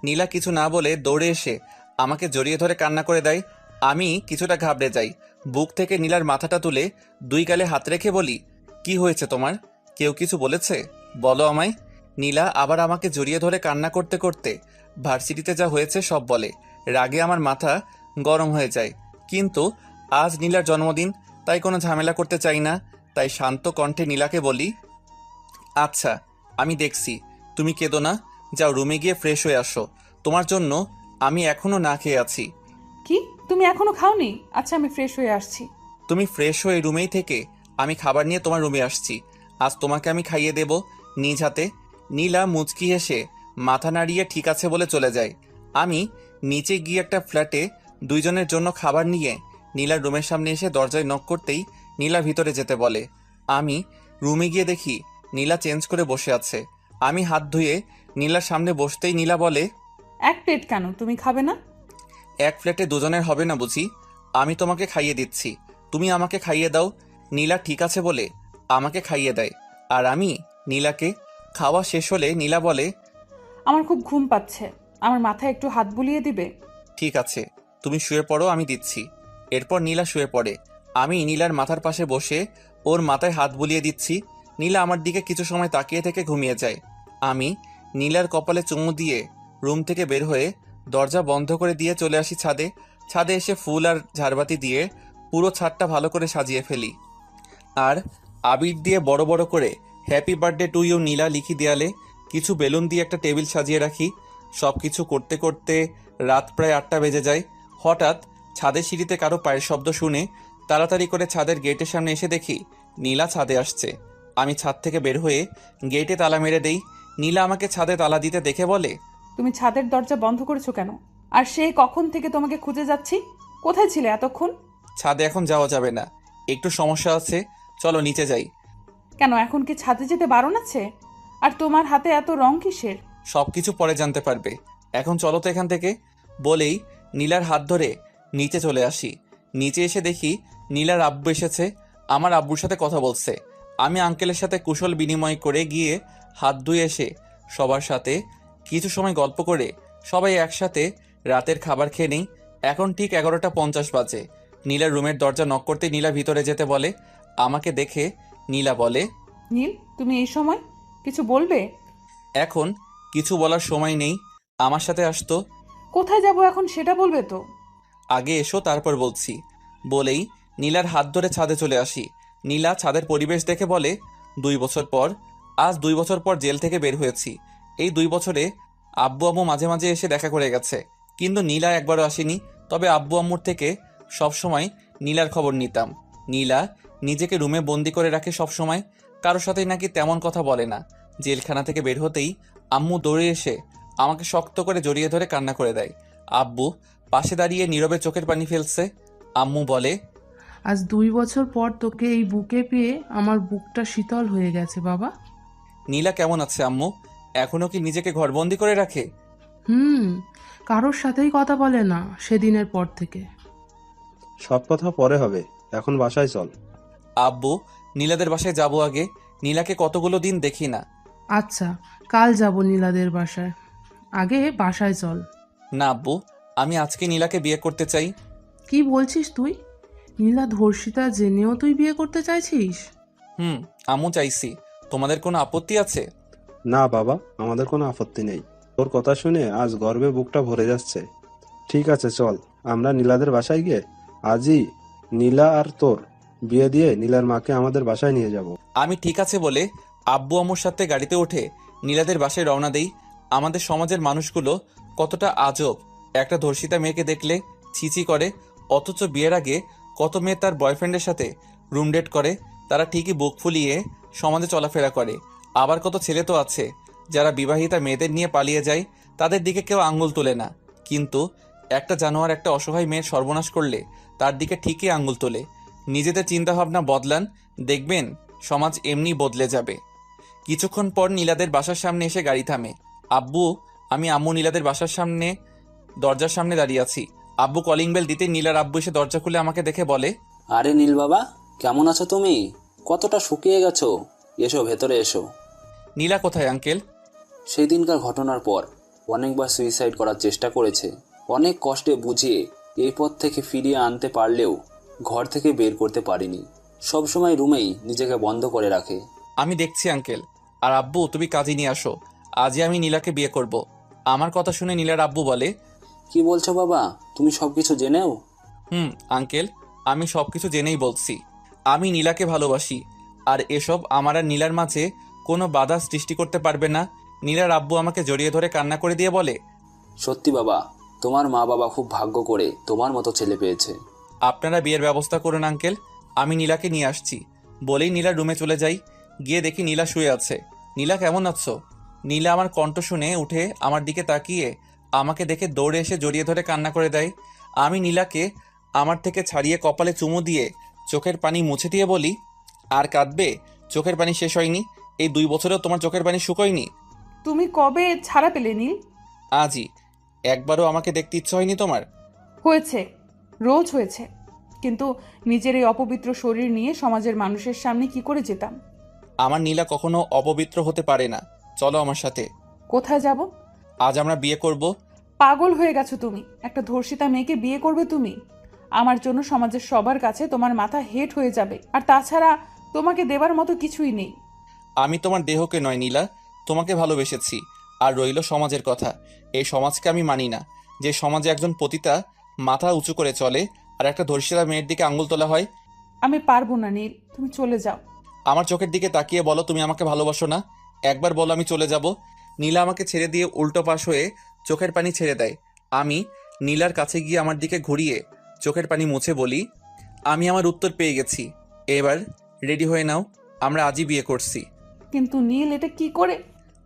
নীলা কিছু না বলে দৌড়ে এসে আমাকে জড়িয়ে ধরে কান্না করে দেয়। আমি কিছুটা ঘাবড়ে যাই। বুক থেকে নীলার মাথাটা তুলে দুই গালে হাত রেখে বলি, কি হয়েছে তোমার? কেউ কিছু বলেছে? বলো আমায়। নীলা আবার আমাকে জড়িয়ে ধরে কান্না করতে করতে ভার্সিটিতে যা হয়েছে সব বলে। রাগে আমার মাথা গরম হয়ে যায়, কিন্তু আজ নীলার জন্মদিন, তাই কোনো ঝামেলা করতে চাই না। তাই শান্ত কণ্ঠে নীলাকে বলি, আচ্ছা আমি দেখছি, তুমি কেঁদো না, যাও রুমে গিয়ে ফ্রেশ হয়ে আসো। তোমার জন্য আমি এখনো না খেয়ে আছি। কি, তুমি এখনো খাওনি? আচ্ছা আমি ফ্রেশ হয়ে আসছি। তুমি ফ্রেশ হয়ে রুমেই থেকে আমি খাবার নিয়ে তোমার রুমে আসছি। আজ তোমাকে আমি খাইয়ে দেব নিজ হাতে। নীলা মুচকি হেসে মাথা নাড়িয়ে ঠিক আছে বলে চলে যায়। আমি নিচে গিয়ে একটা ফ্ল্যাটে দুইজনের জন্য খাবার নিয়ে নীলার রুমের সামনে এসে দরজায় নক করতেই নীলা ভিতরে যেতে বলে। আমি রুমে গিয়ে দেখি নীলা চেঞ্জ করে বসে আছে। আমি হাত ধুয়ে নীলার সামনে বসতেই নীলা বলে, এক প্লেট কেন, তুমি খাবে না? এক ফ্ল্যাটে দুজনের হবে না বুঝি? আমি তোমাকে খাইয়ে দিচ্ছি, তুমি আমাকে খাইয়ে দাও। নীলা ঠিক আছে বলে আমাকে খাইয়ে দেয়, আর আমি নীলাকে। খাওয়া শেষ হলে নীলা বলে, আমার খুব ঘুম পাচ্ছে, আমার মাথায় একটু হাত বুলিয়ে দিবে? ঠিক আছে, তুমি শুয়ে পড়ো, আমি দিচ্ছি। এরপর নীলা শুয়ে পড়ে। আমি নীলার মাথার পাশে বসে ওর মাথায় হাত বুলিয়ে দিচ্ছি। নীলা আমার দিকে কিছু সময় তাকিয়ে থেকে ঘুমিয়ে যায়। আমি নীলার কপালে চুমু দিয়ে রুম থেকে বের হয়ে দরজা বন্ধ করে দিয়ে চলে আসি ছাদে। ছাদে এসে ফুল আর ঝাড়বাতি দিয়ে পুরো ছাদটা ভালো করে সাজিয়ে ফেলি, আর আবির দিয়ে বড় বড় করে হ্যাপি বার্থডে টু ইউ নীলা লিখি দেয়ালে। কিছু বেলুন দিয়ে একটা টেবিল সাজিয়ে রাখি। সব কিছু করতে করতে রাত প্রায় 8টা বেজে যায়। হঠাৎ ছাদের সিঁড়িতে কারো পায়ের শব্দ শুনে তাড়াতাড়ি করে ছাদের গেটের সামনে এসে দেখি নীলা ছাদে আসছে। আমি ছাদ থেকে বের হয়ে গেটে তালা মেরে দেই। নীলা আমাকে ছাদে তালা দিতে দেখে বলে, তুমি ছাদের দরজা বন্ধ করেছো কেন? আর সেই কখন থেকে তোমাকে খুঁজে যাচ্ছি, কোথায় ছিলে এতক্ষণ? ছাদে এখন যাওয়া যাবে না, একটু সমস্যা আছে, চলো নিচে যাই। কেন, এখন কি ছাদে যেতে বারণ আছে? আর তোমার হাতে এত রং কিসের? সবকিছু পরে জানতে পারবে, এখন চলো তো এখান থেকে। বলেই নীলার হাত ধরে নিচে চলে আসি। নিচে এসে দেখি নীলার আব্বু এসেছে, আমার আব্বুর সাথে কথা বলছে। আমি আঙ্কেলের সাথে কুশল বিনিময় করে গিয়ে হাত ধুয়ে এসে সবার সাথে কিছু সময় গল্প করে সবাই একসাথে রাতের খাবার খেয়ে নেই। এখন ঠিক 11টা 50 বাজে। নীলার রুমের দরজা নক করতে নীলা ভিতরে যেতে বলে। আমাকে দেখে নীলা বলে, নীল, তুমি এই সময় কিছু বলবে? এখন কিছু বলার সময় নেই, আমার সাথে আসতো। কোথায় যাব এখন সেটা বলবে তো? আগে এসো, তারপর বলছি। বলেই নীলার হাত ধরে ছাদে চলে আসি। নীলা ছাদের পরিবেশ দেখে বলে, 2 বছর পর, আজ 2 বছর পর জেল থেকে বের হয়েছি। এই 2 বছরে আব্বু আম্মু মাঝে মাঝে এসে দেখা করে গেছে, কিন্তু নীলা একবারও আসেনি। তবে আব্বু আম্মুর থেকে সবসময় নীলার খবর নিতাম। নীলা নিজেকে রুমে বন্দি করে রাখে সবসময়, কারোর সাথেই নাকি তেমন কথা বলে না। জেলখানা থেকে বের হতেই আম্মু দৌড়ে এসে আমাকে শক্ত করে জড়িয়ে ধরে কান্না করে দেয়। আব্বু পাশে দাঁড়িয়ে নীরবে চোখের পানি ফেলছে। আম্মু বলে, আজ 2 বছর পর তোকে এই বুকে পেয়ে আমার বুকটা শীতল হয়ে গেছে বাবা। নীলা কেমন আছে আম্মু? এখনো কি নিজেকে ঘরবন্দি করে রাখে? কারোর সাথেই কথা বলে না সেদিনের পর থেকে। সব কথা পরে হবে, এখন বাসায় চল। আব্বু, নীলাদের বাসায় যাব আগে, নীলাকে কতগুলো দিন দেখি না। আচ্ছা, কাল যাব নীলাদের বাসায়, আগে বাসায় চল। না আব্বু, আমি আজকে নীলাকে বিয়ে করতে চাই। কি বলছিস তুই? নীলা ধর্ষিতা জেনেও তুই বিয়ে করতে চাইছিস? আম্মু চাইছি, তোমাদের কোনো আপত্তি আছে? না বাবা, আমাদের কোনো আপত্তি নেই। তোর কথা শুনে আজ গর্বে বুকটা ভরে যাচ্ছে। ঠিক আছে চল, আমরা নীলাদের বাসায় গিয়ে আজই নীলা আর তোর বিয়ে দিয়ে নীলার মাকে আমাদের বাসায় নিয়ে যাব। আমি ঠিক আছে বলে আব্বু আম্মুর সাথে গাড়িতে উঠে নীলাদের বাসায় রওনা দেই। আমাদের সমাজের মানুষগুলো কতটা আজব, একটা ধর্ষিতা মেয়েকে দেখলে ছিছি করে, অথচ বিয়ের আগে কত মেয়ে তার বয়ফ্রেন্ডের সাথে রুম ডেট করে, তারা ঠিকই বুক ফুলিয়ে সমাজে চলাফেরা করে। আবার কত ছেলে তো আছে যারা বিবাহিতা মেয়েদের নিয়ে পালিয়ে যায়, তাদের দিকে কেউ আঙ্গুল তোলে না। কিন্তু একটা জানোয়ার একটা অসহায় মেয়ের সর্বনাশ করলে তার দিকে ঠিকই আঙ্গুল তোলে। নিজেদের চিন্তাভাবনা বদলান, দেখবেন সমাজ এমনি বদলে যাবে। কিছুক্ষণ পর নীলাদের বাসার সামনে এসে গাড়ি থামে। আমি আম্মু নীলাদের বাসার সামনে দরজার সামনে দাঁড়িয়ে আছি। আব্বু কলিং বেল দিতে নীলার আব্বু এসে দরজা খুলে আমাকে দেখে বলে, আরে নীল বাবা, কেমন আছো তুমি? কতটা শুকিয়ে গেছো, এসো ভেতরে এসো। নীলা কোথায় আঙ্কেল? সেই দিনকার ঘটনার পর অনেকবার সুইসাইড করার চেষ্টা করেছে, অনেক কষ্টে বুঝিয়ে এই পথ থেকে ফিরিয়ে আনতে পারলেও ঘর থেকে বের করতে পারিনি। সবসময় রুমেই নিজেকে বন্ধ করে রাখে। আমি দেখছি আঙ্কেল। আর আব্বু, তুমি কাজে নিয়ে আসো, আজই আমি নীলাকে বিয়ে করব। আমার কথা শুনে নীলার আব্বু বলে, কি বলছো বাবা, তুমি সবকিছু জেনেও? আঙ্কেল, আমি সবকিছু জেনেই বলছি। আমি নীলাকে ভালোবাসি, আর এসব আমার আর নীলার মাঝে কোনো বাধা সৃষ্টি করতে পারবে না। নীলার আব্বু আমাকে জড়িয়ে ধরে কান্না করে দিয়ে বলে, সত্যি বাবা, তোমার মা বাবা খুব ভাগ্য করে তোমার মতো ছেলে পেয়েছে। আপনারা বিয়ের ব্যবস্থা করুন আঙ্কেল, আমি নীলাকে নিয়ে আসছি। বলেই নীলার রুমে চলে যাই। গিয়ে দেখি নীলা শুয়ে আছে। নীলা কেমন আছো? নীলা আমার কণ্ঠ শুনে উঠে আমার দিকে তাকিয়ে আমাকে দেখে দৌড়ে এসে জড়িয়ে ধরে কান্না করে দেয়। আমি নীলাকে আমার থেকে ছাড়িয়ে কপালে চুমু দিয়ে চোখের পানি মুছে দিয়ে বলি, আর কাঁদবে? চোখের পানি শেষ হয়নি? এই 2 বছরেও তোমার চোখের পানি শুকোয়নি? তুমি কবে ছাড়া পেলে নীল? আজই। একবারও আমাকে দেখতে ইচ্ছে হয়নি তোমার? হয়েছে, রোজ হয়েছে, কিন্তু নিজের এই অপবিত্র শরীর নিয়ে সমাজের মানুষের সামনে কি করে যেতাম? আমার নীলা কখনো অপবিত্র হতে পারে না। চলো আমার সাথে। কোথায় যাব? আজ আমরা বিয়ে করব। পাগল হয়ে গেছো তুমি? একটা ধর্ষিতা মেয়েকে বিয়ে করবে তুমি? আমার জন্য সমাজের সবার কাছে তোমার মাথা হেট হয়ে যাবে, আর তাছাড়া তোমাকে দেবার মতো কিছুই নেই। আমি তোমার দেহকে নয় নীলা, তোমাকে ভালোবেসেছি। আর রইল সমাজের কথা। এই সমাজকে আমি মানি না, যে সমাজে একজন পতিতা মাথা উঁচু করে চলে আর একটা ধর্ষিতা মেয়ের দিকে আঙুল তোলা হয়। আমি পারবো না নীল, তুমি চলে যাও। আমার চোখের দিকে তাকিয়ে বলো তুমি আমাকে ভালোবাসো না। একবার বলো আমি চলে যাব। নীলা আমাকে ছেড়ে দিয়ে উল্টো পাশ হয়ে চোখের পানি ছেড়ে দেয়। আমি নীলার কাছে গিয়ে আমার দিকে ঘুরিয়ে চোখের পানি মুছে বলি, আমি আমার উত্তর পেয়ে গেছি। এবার রেডি হয়ে নাও, আমরা আজই বিয়ে করছি। কিন্তু নীল, এটা কি করে?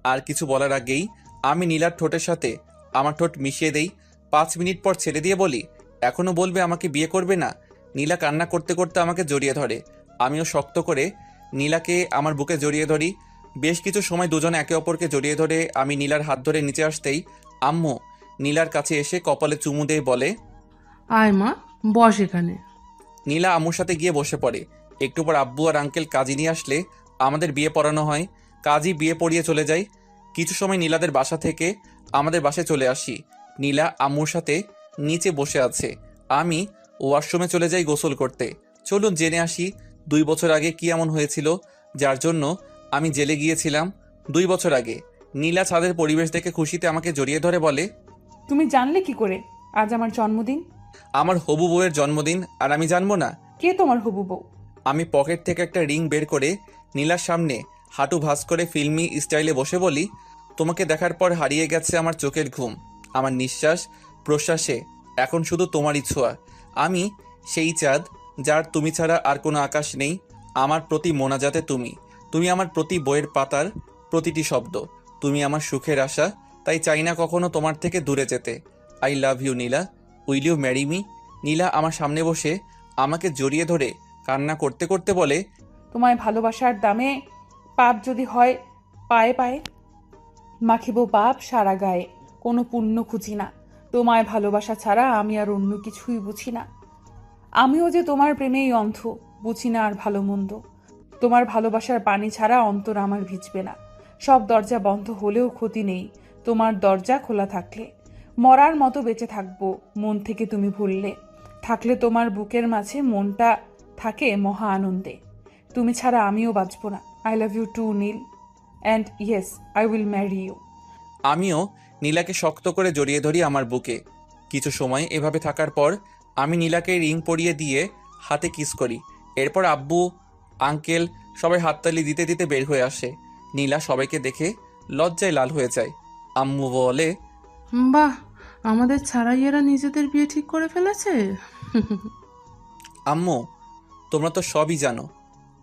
আর কিছু বলার আগেই আমি নীলার ঠোঁটের সাথে আমার ঠোঁট মিশিয়ে দেই। 5 মিনিট পর ছেড়ে দিয়ে বলি, এখনো বলবে আমাকে বিয়ে করবে না? নীলা কান্না করতে করতে আমাকে জড়িয়ে ধরে। আমিও শক্ত করে নীলাকে আমার বুকে জড়িয়ে ধরি। বেশ কিছু সময় দুজনে একে অপরকে জড়িয়ে ধরে আমি নীলার হাত ধরে নিচে আসতেই আম্মু নীলার কাছে এসে কপালে চুমু দিয়ে বলে, আয় মা, বস এখানে। নীলা আম্মুর সাথে গিয়ে বসে পড়ে। একটু পর আব্বু আর আঙ্কেল কাজী নিয়ে আসলে আমাদের বিয়ে পড়ানো হয়। কাজী বিয়ে পড়িয়ে চলে যায়। কিছু সময় নীলাদের বাসা থেকে আমাদের বাসায় চলে আসি। নীলা আম্মুর সাথে নিচে বসে আছে। আমি ওয়াশরুমে চলে যাই গোসল করতে। চলুন জেনে আসি 2 বছর আগে কি এমন হয়েছিল যার জন্য আমি জেলে গিয়েছিলাম। 2 বছর আগে নীলা ছাদের পরিবেশ দেখে খুশিতে আমাকে জড়িয়ে ধরে বলে, তুমি জানলে কি করে আজ আমার জন্মদিন? আমার হবু বউয়ের জন্মদিন আর আমি জানবো না? কে তোমার হবু বউ? আমি পকেট থেকে একটা রিং বের করে নীলার সামনে হাঁটু ভাঁজ করে ফিল্মি স্টাইলে বসে বলি, তোমাকে দেখার পর হারিয়ে গেছে আমার চোখের ঘুম, আমার নিঃশ্বাস প্রশ্বাসে এখন শুধু তোমারই ছোঁয়া। আমি সেই চাঁদ যার তুমি ছাড়া আর কোনো আকাশ নেই। আমার প্রতি মোনাজাতে তুমি, তুমি আমার প্রতি বইয়ের পাতার প্রতিটি শব্দ, তুমি আমার সুখের আশা। তাই চাই না কখনো তোমার থেকে দূরে যেতে। I love you Neela, will you marry me? Neela আমার সামনে বসে আমাকে জড়িয়ে ধরে কান্না করতে করতে বলে, তোমায় ভালোবাসার দামে পাপ যদি হয় পায়ে পায়ে মাখিব পাপ সারা গায়ে, কোনো পুণ্য খুঁজি না। তোমায় ভালোবাসা ছাড়া আমি আর অন্য কিছুই বুঝি না। আমিও যে তোমার প্রেমেই অন্ধ, বুঝি না আর ভালো মন্দ। তোমার ভালোবাসার পানি ছাড়া অন্তর আমার ভিজবে না। সব দরজা বন্ধ হলেও ক্ষতি নেই তোমার দরজা খোলা থাকলে। মরার মতো বেঁচে থাকবো মন থেকে তুমি ভুললে। থাকলে তোমার বুকের মাঝে মনটা থাকে মহা আনন্দে। তুমি ছাড়া আমিও বাঁচব না। I love you too Neel, and yes I will marry you. আমিও নীলাকে শক্ত করে জড়িয়ে ধরি আমার বুকে। কিছু সময় এভাবে থাকার পর আমি নীলাকে রিং পরিয়ে দিয়ে হাতে কিস করি। এরপর আব্বু আঙ্কেল সবাই হাততালি দিতে দিতে বের হয়ে আসে। নীলা সবাইকে দেখে লজ্জায় লাল হয়ে যায়। আম্মু বলে, বাহ, আমাদের ছাড়াই এরা নিজেদের বিয়ে ঠিক করে ফেলেছে। আম্মু তোমরা তো সবই জানো,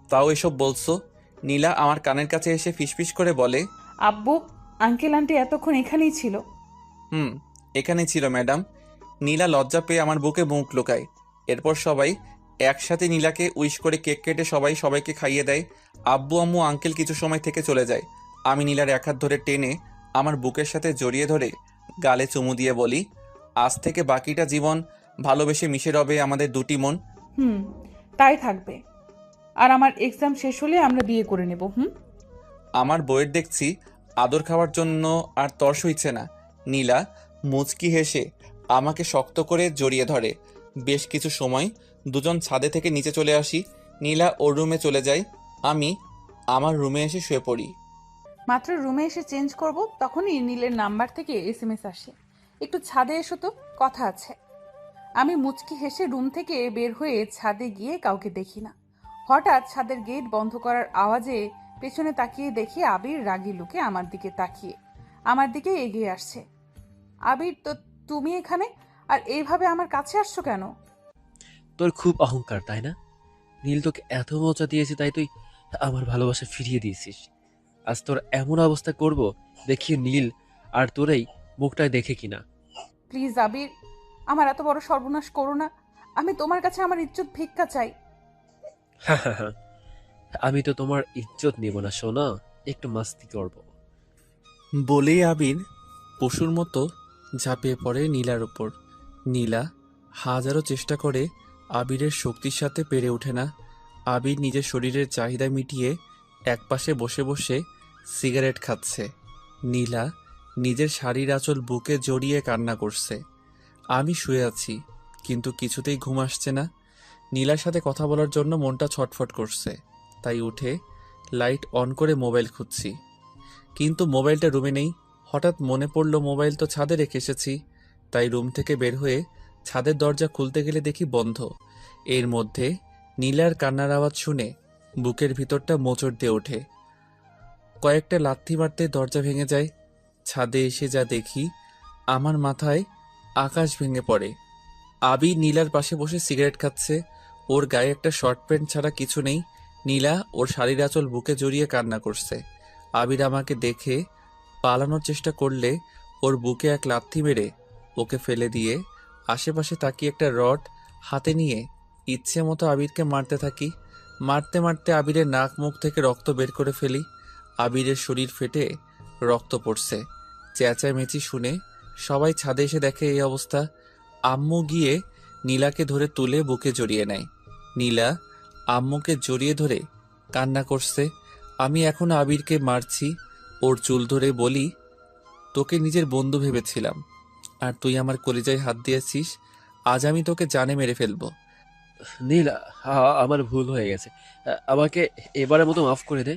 তাও এসব বলছো? নীলা আমার কানের কাছে এসে ফিসফিস করে বলে, আব্বু আঙ্কেল আন্টি এতক্ষণ এখানেই ছিল? এখানে ছিল ম্যাডাম। নীলা লজ্জা পেয়ে আমার বুকে মুখ লুকায়। এরপর সবাই একসাথে নীলাকে উইশ করে কেক কেটে সবাইকে খাইয়ে দেয়। আব্বু আম্মু আঙ্কেল কিছু সময় থেকে চলে যায়। আমি নীলার এক হাত ধরে টেনে আমার বুকের সাথে জড়িয়ে ধরে গালে চুমু দিয়ে বলি, আজ থেকে বাকিটা জীবন ভালোবেসে মিশে রবে আমাদের দুটি মন। তাই থাকবে। আর আমার এক্সাম শেষ হলে আমরা বিয়ে করে নেব। আমার বইয়ের দেখছি আদর খাওয়ার জন্য আর তর্স হইছে না। নীলা মুচকি হেসে আমাকে শক্ত করে জড়িয়ে ধরে। বেশ কিছু সময় দুজন ছাদে থেকে নিচে চলে আসি। নীলা ওর রুমে চলে যায়, আমি আমার রুমে এসে শুয়ে পড়ি। মাত্র রুমে এসে চেঞ্জ করব, তখনই নীলের নাম্বার থেকে SMS আসে, একটু ছাদে এসো তো, কথা আছে। আমি মুচকি হেসে রুম থেকে বের হয়ে ছাদে গিয়ে কাউকে দেখি না। হঠাৎ ছাদের গেট বন্ধ করার আওয়াজে পেছনে তাকিয়ে দেখি আবির রাগী লুকে আমার দিকে তাকিয়ে আমার দিকে এগিয়ে আসছে। আবির, তো তুমি এখানে আর এইভাবে আমার কাছে আসছো কেন? তোর খুব অহংকার তাই না? নীল তোকে এত মজা দিয়েছে তাই তুই আমার ভালোবাসা ফিরিয়ে দিয়েছিস। আজ তোর এমন অবস্থা করব, দেখি নীল আর তোরাই মুখটায় দেখে কিনা। প্লিজ আবির, আমার এত বড় সর্বনাশ করো না। আমি তোমার কাছে আমার ইজ্জত ভিক্ষা চাই। আমি তো তোমার ইজ্জত নেব না সোনা, একটু মাস্তি করব। বলেই আবির পশুর মতো ঝাঁপিয়ে পড়ে নীলার ওপর। নীলা হাজারো চেষ্টা করে আবিরের শক্তির সাথে পেরে ওঠে না। আবির নিজের শরীরের চাহিদা মিটিয়ে একপাশে বসে বসে সিগারেট খাচ্ছে। নীলা নিজের শাড়ির আঁচল বুকে জড়িয়ে কান্না করছে। আমি শুয়ে আছি, কিন্তু কিছুতেই ঘুম আসছে না। নীলার সাথে কথা বলার জন্য মনটা ছটফট করছে, তাই উঠে লাইট অন করে মোবাইল খুঁজছি, কিন্তু মোবাইলটা রুমে নেই। হঠাৎ মনে পড়ল মোবাইল তো ছাদে রেখে এসেছি, তাই রুম থেকে বের হয়ে ছাদের দরজা খুলতে গেলে দেখি বন্ধ। এর মধ্যে নীলার কান্নার আওয়াজ শুনে বুকের ভিতরটা মোচড় দিয়ে ওঠে। কয়েকটা লাথি মারতে দরজা ভেঙে যায়। ছাদে এসে যা দেখি, আমার মাথায় আকাশ ভেঙে পড়ে। আবি নীলার পাশে বসে সিগারেট খাচ্ছে। ওর গায়ে একটা শর্ট প্যান্ট ছাড়া কিছু নেই। নীলা ওর শাড়ির আঁচল বুকে জড়িয়ে কান্না করছে। আবির আমাকে দেখে পালানোর চেষ্টা করলে ওর বুকে এক লাথি মেরে ওকে ফেলে দিয়ে আশেপাশে তাকিয়ে একটা রড হাতে নিয়ে ইচ্ছে মতো আবিরকে মারতে থাকি। মারতে মারতে আবিরের নাক মুখ থেকে রক্ত বের করে ফেলি। আবিরের শরীর ফেটে রক্ত পড়ছে। চেঁচামেচি শুনে সবাই ছাদে এসে দেখে এই অবস্থা। আম্মু গিয়ে নীলাকে ধরে তুলে বুকে জড়িয়ে নেয়। নীলা আম্মুকে জড়িয়ে ধরে কান্না করছে। আমি এখন আবিরকে মারছি, ওর চুল ধরে বলি, তোকে নিজের বন্ধু ভেবেছিলাম, আর তুই আমার কলিজায় হাত দিয়েছিস। আজ আমি তোকে জানে মেরে ফেলবো। নীল, আমার ভুল হয়ে গেছে, আমাকে এবারের মতো মাফ করে দে।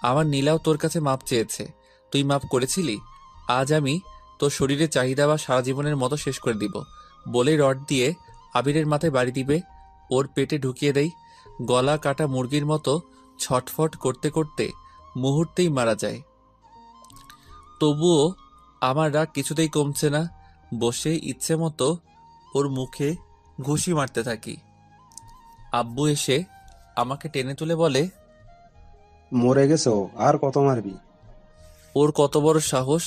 আমার নীলাও তোর কাছে মাপ চেয়েছে, তুই মাপ করেছিলি। আজ আমি তোর শরীরে চাহিদা বা সারা জীবনের মতো শেষ করে দিব। বলে রড দিয়ে আবিরের মাথায় বাড়ি দিবে, ওর পেটে ঢুকিয়ে দেই। গলা কাটা মুরগির মতো ছটফট করতে করতে মুহূর্তেই মারা যায়। তবুও আমার রাগ কিছুতেই কমছে না। বসে ইচ্ছে মতো ওর মুখে ঘুষি মারতে থাকি। আব্বু এসে আমাকে টেনে তুলে বলে, মরে গেছো, আর কত মারবি? ওর কত বড় সাহস!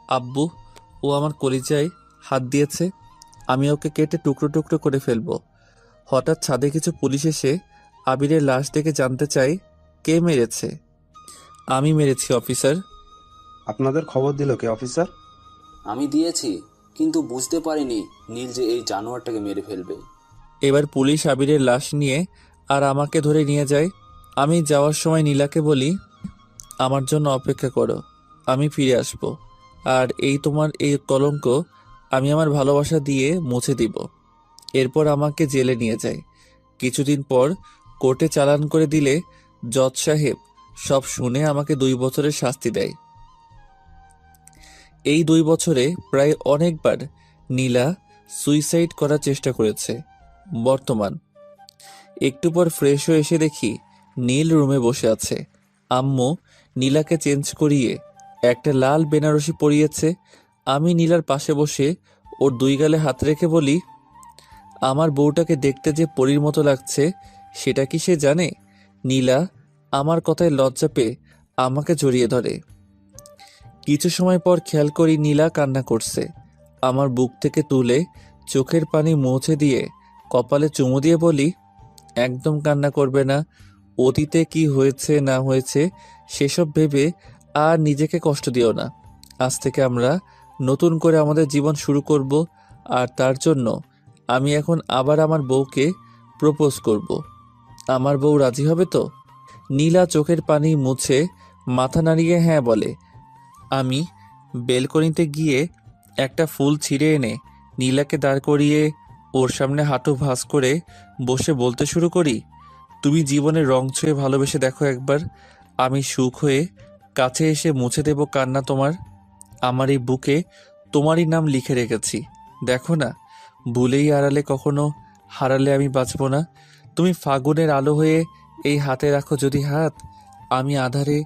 আব্বু, ও আমার কলিজায় হাত দিয়েছে, আমি ওকে কেটে টুকরো টুকরো করে ফেলবো। হঠাৎ ছাদে কিছু পুলিশ এসে আবিরের লাশ দেখে জানতে চাই কে মেরেছে। আমি মেরেছি অফিসার। আপনাদের খবর দিল কে অফিসার? আমি দিয়েছি, কিন্তু বুঝতে পারিনি নীল যে এই জানোয়ারটাকে মেরে ফেলবে। এবার পুলিশ আবিরের লাশ নিয়ে আর আমাকে ধরে নিয়ে যায়। আমি যাওয়ার সময় নীলাকে বলি, আমার জন্য অপেক্ষা করো, আমি ফিরে আসব। আর এই তোমার এই কলঙ্ক আমি আমার ভালোবাসা দিয়ে মুছে দিব। এরপর আমাকে জেলে নিয়ে যায়। কিছুদিন পর কোর্টে চালান করে দিলে জজ সাহেব সব শুনে আমাকে 2 বছরের শাস্তি দেয়। এই 2 বছরে প্রায় অনেকবার নীলা সুইসাইড করার চেষ্টা করেছে। বর্তমান একটু পর ফ্রেশ হয়ে এসে দেখি নীল রুমে বসে আছে। আম্মু নীলাকে চেঞ্জ করিয়ে একটা লাল বেনারসি পরিয়েছে। আমি নীলার পাশে বসে ওর 2 গালে হাত রেখে বলি, আমার বউটাকে দেখতে যে পরীর মতো লাগছে সেটা কি সে জানে? নীলা আমার কথায় লজ্জা পেয়ে আমাকে জড়িয়ে ধরে। কিছু সময় পর খেয়াল করি নীলা কান্না করছে। আমার বুক থেকে তুলে চোখের পানি মুছে দিয়ে কপালে চুমু দিয়ে বলি, একদম কান্না করবে না। অতীতে কি হয়েছে না হয়েছে সেসব ভেবে আর নিজেকে কষ্ট দিও না। আজ থেকে আমরা নতুন করে আমাদের জীবন শুরু করব, আর তার জন্য আমি এখন আবার আমার বউকে প্রপোজ করব। আমার বউ রাজি হবে তো? নীলা চোখের পানি মুছে মাথা নাড়িয়ে হ্যাঁ বলে। আমি বেলকনিতে গিয়ে একটা ফুল ছিঁড়ে এনে নীলাকে দাঁড় করিয়ে ওর সামনে হাঁটু ভাঁজ করে বসে বলতে শুরু করি, তুমি জীবনের রং ছুঁয়ে ভালোবেসে দেখো একবার। আমি সুখ হয়ে কাছে এসে মুছে দেব কান্না তোমার। আমার এই বুকে তোমারই নাম লিখে রেখেছি, দেখো না। ভুলেই আড়ালে কখনো হারালে আমি বাঁচব না। তুমি ফাগুনের আলো হয়ে এই হাতে রাখো যদি হাত, আমি আধারে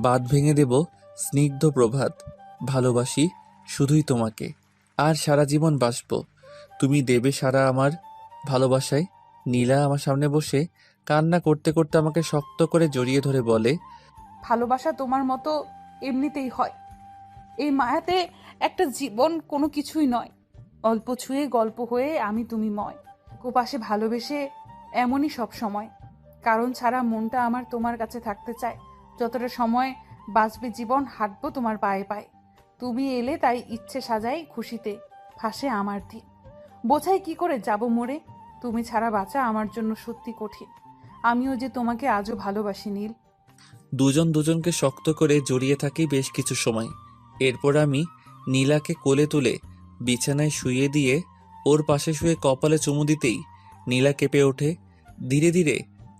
বাঁধ ভেঙে দেব স্নিগ্ধ প্রভাত। ভালোবাসি শুধুই তোমাকে, আর সারা জীবন বাসব। তুমি দেবে সারা আমার ভালোবাসায়। নীলা আমার সামনে বসে কান্না করতে করতে আমাকে শক্ত করে জড়িয়ে ধরে বলে, ভালোবাসা তোমার মতো এমনিতেই হয়। এই মায়াতে একটা জীবন কোনো কিছুই নয়। অল্প ছুঁয়ে গল্প হয়ে আমি তুমি ময়। কোপাশে ভালোবেসে এমনই সব সময়। কারণ ছাড়া মনটা আমার তোমার কাছে থাকতে চায়। যতটা সময় বাঁচবে জীবন, হাঁটবো তোমার পায়ে পায়ে। তুমি এলে তাই ইচ্ছে সাজাই খুশিতে, ফাঁসে আমার দিন। বোঝাই কি করে যাব মরে, তুমি ছাড়া বাঁচা আমার জন্য সত্যি কঠিন। আমিও যে তোমাকে আজও ভালোবাসি নীল। দুজন দুজনকে শক্ত করে জড়িয়ে থাকি বেশ কিছু সময়। এরপর আমি নীলাকে কোলে তুলে বিছানায় শুইয়ে দিয়ে ওর পাশে শুয়ে কপালে চুমু দিতেই নীলা কেঁপে ওঠে। ধীরে ধীরে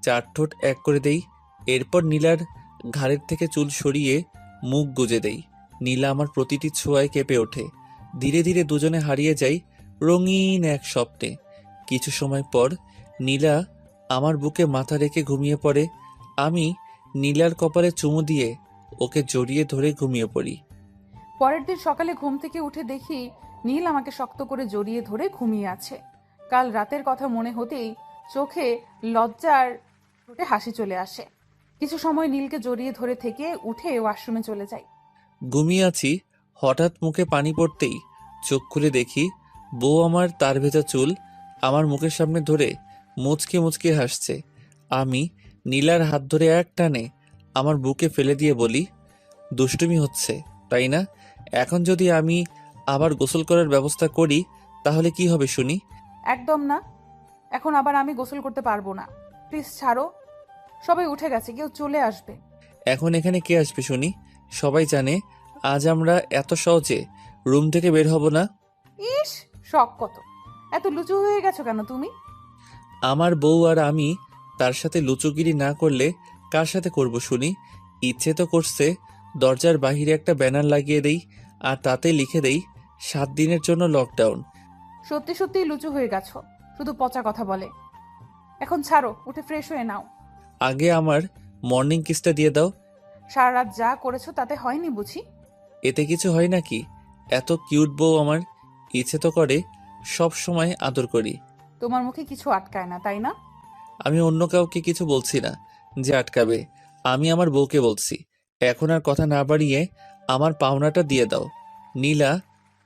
4 ঠোঁট এক করে দেই। এরপর নীলার ঘাড়ের থেকে চুল সরিয়ে মুখ গুজে দেই। নীলা আমার প্রতিটি ছোঁয়ায় কেঁপে ওঠে। ধীরে ধীরে দুজনে হারিয়ে যাই রঙিন এক স্বপ্নে। কিছু সময় পর নীলা আমার বুকে মাথা রেখে ঘুমিয়ে পড়ে। আমি নীলার কপালে চুমু দিয়ে ওকে জড়িয়ে ধরে ঘুমিয়ে পড়ি। পরের দিন সকালে ঘুম থেকে উঠে দেখি নীল আমাকে শক্ত করে জড়িয়ে ধরে ঘুমিয়ে আছে। কাল রাতের কথা মনে হতেই চোখে লজ্জার ঠোঁটে হাসি চলে আসে। কিছু সময় নীলকে জড়িয়ে ধরে থেকে উঠে ওয়াশরুমে চলে যাই। ঘুমিয়ে আছি, হঠাৎ মুখে পানি পড়তেই চোখ খুলে দেখি বউ আমার তার ভেজা চুল আমার মুখের সামনে ধরে মুচকে মুচকে হাসছে। আমি নীলার হাত ধরে এক টানে আমার বুকে ফেলে দিয়ে বলি, দুষ্টুমি হচ্ছে তাই না? এখন যদি আমি আবার গোসল করার ব্যবস্থা করি তাহলে কি হবে শুনি? একদম না, এখন আবার আমি গোসল করতে পারবো না। প্লিজ ছাড়ো। সবাই উঠে গেছে, কেউ চলে আসবে। এখন এখানে কে আসবে শুনি? সবাই জানে আজ আমরা এত সহজে রুম থেকে বের হব না। ইস, শখ কত! এত লুচু হয়ে গেছো কেন তুমি? আমার বউ আর আমি তার সাথে লুচোগিরি না করলে কার সাথে করব শুনি? ইচ্ছে তো করছে দরজার বাহিরে একটা ব্যানার লাগিয়ে দেই আর তাতে লিখে দেই 7 দিনের জন্য লকডাউন। সত্যি সত্যি লুচু হয়ে গেছো, শুধু পচা কথা বলে। এখন ছাড়ো, উঠে ফ্রেশ হয়ে নাও। আগে আমার মর্নিং কিসটা দিয়ে দাও। সারা রাত যা করেছো তাতে হয়নি বুঝি? এতে কিছু হয় নাকি? এত কিউট বউ আমার, ইচ্ছে তো করে সব সময় আদর করি। তোমার মুখে কিছু আটকায় না, তাই না? আমি অন্য কাউকে কিছু বলছি না যে আটকাবে, আমি আমার বউকে বলছি। এখন আর কথা না বাড়িয়ে আমার পাওনাটা দিয়ে দাও। নীলা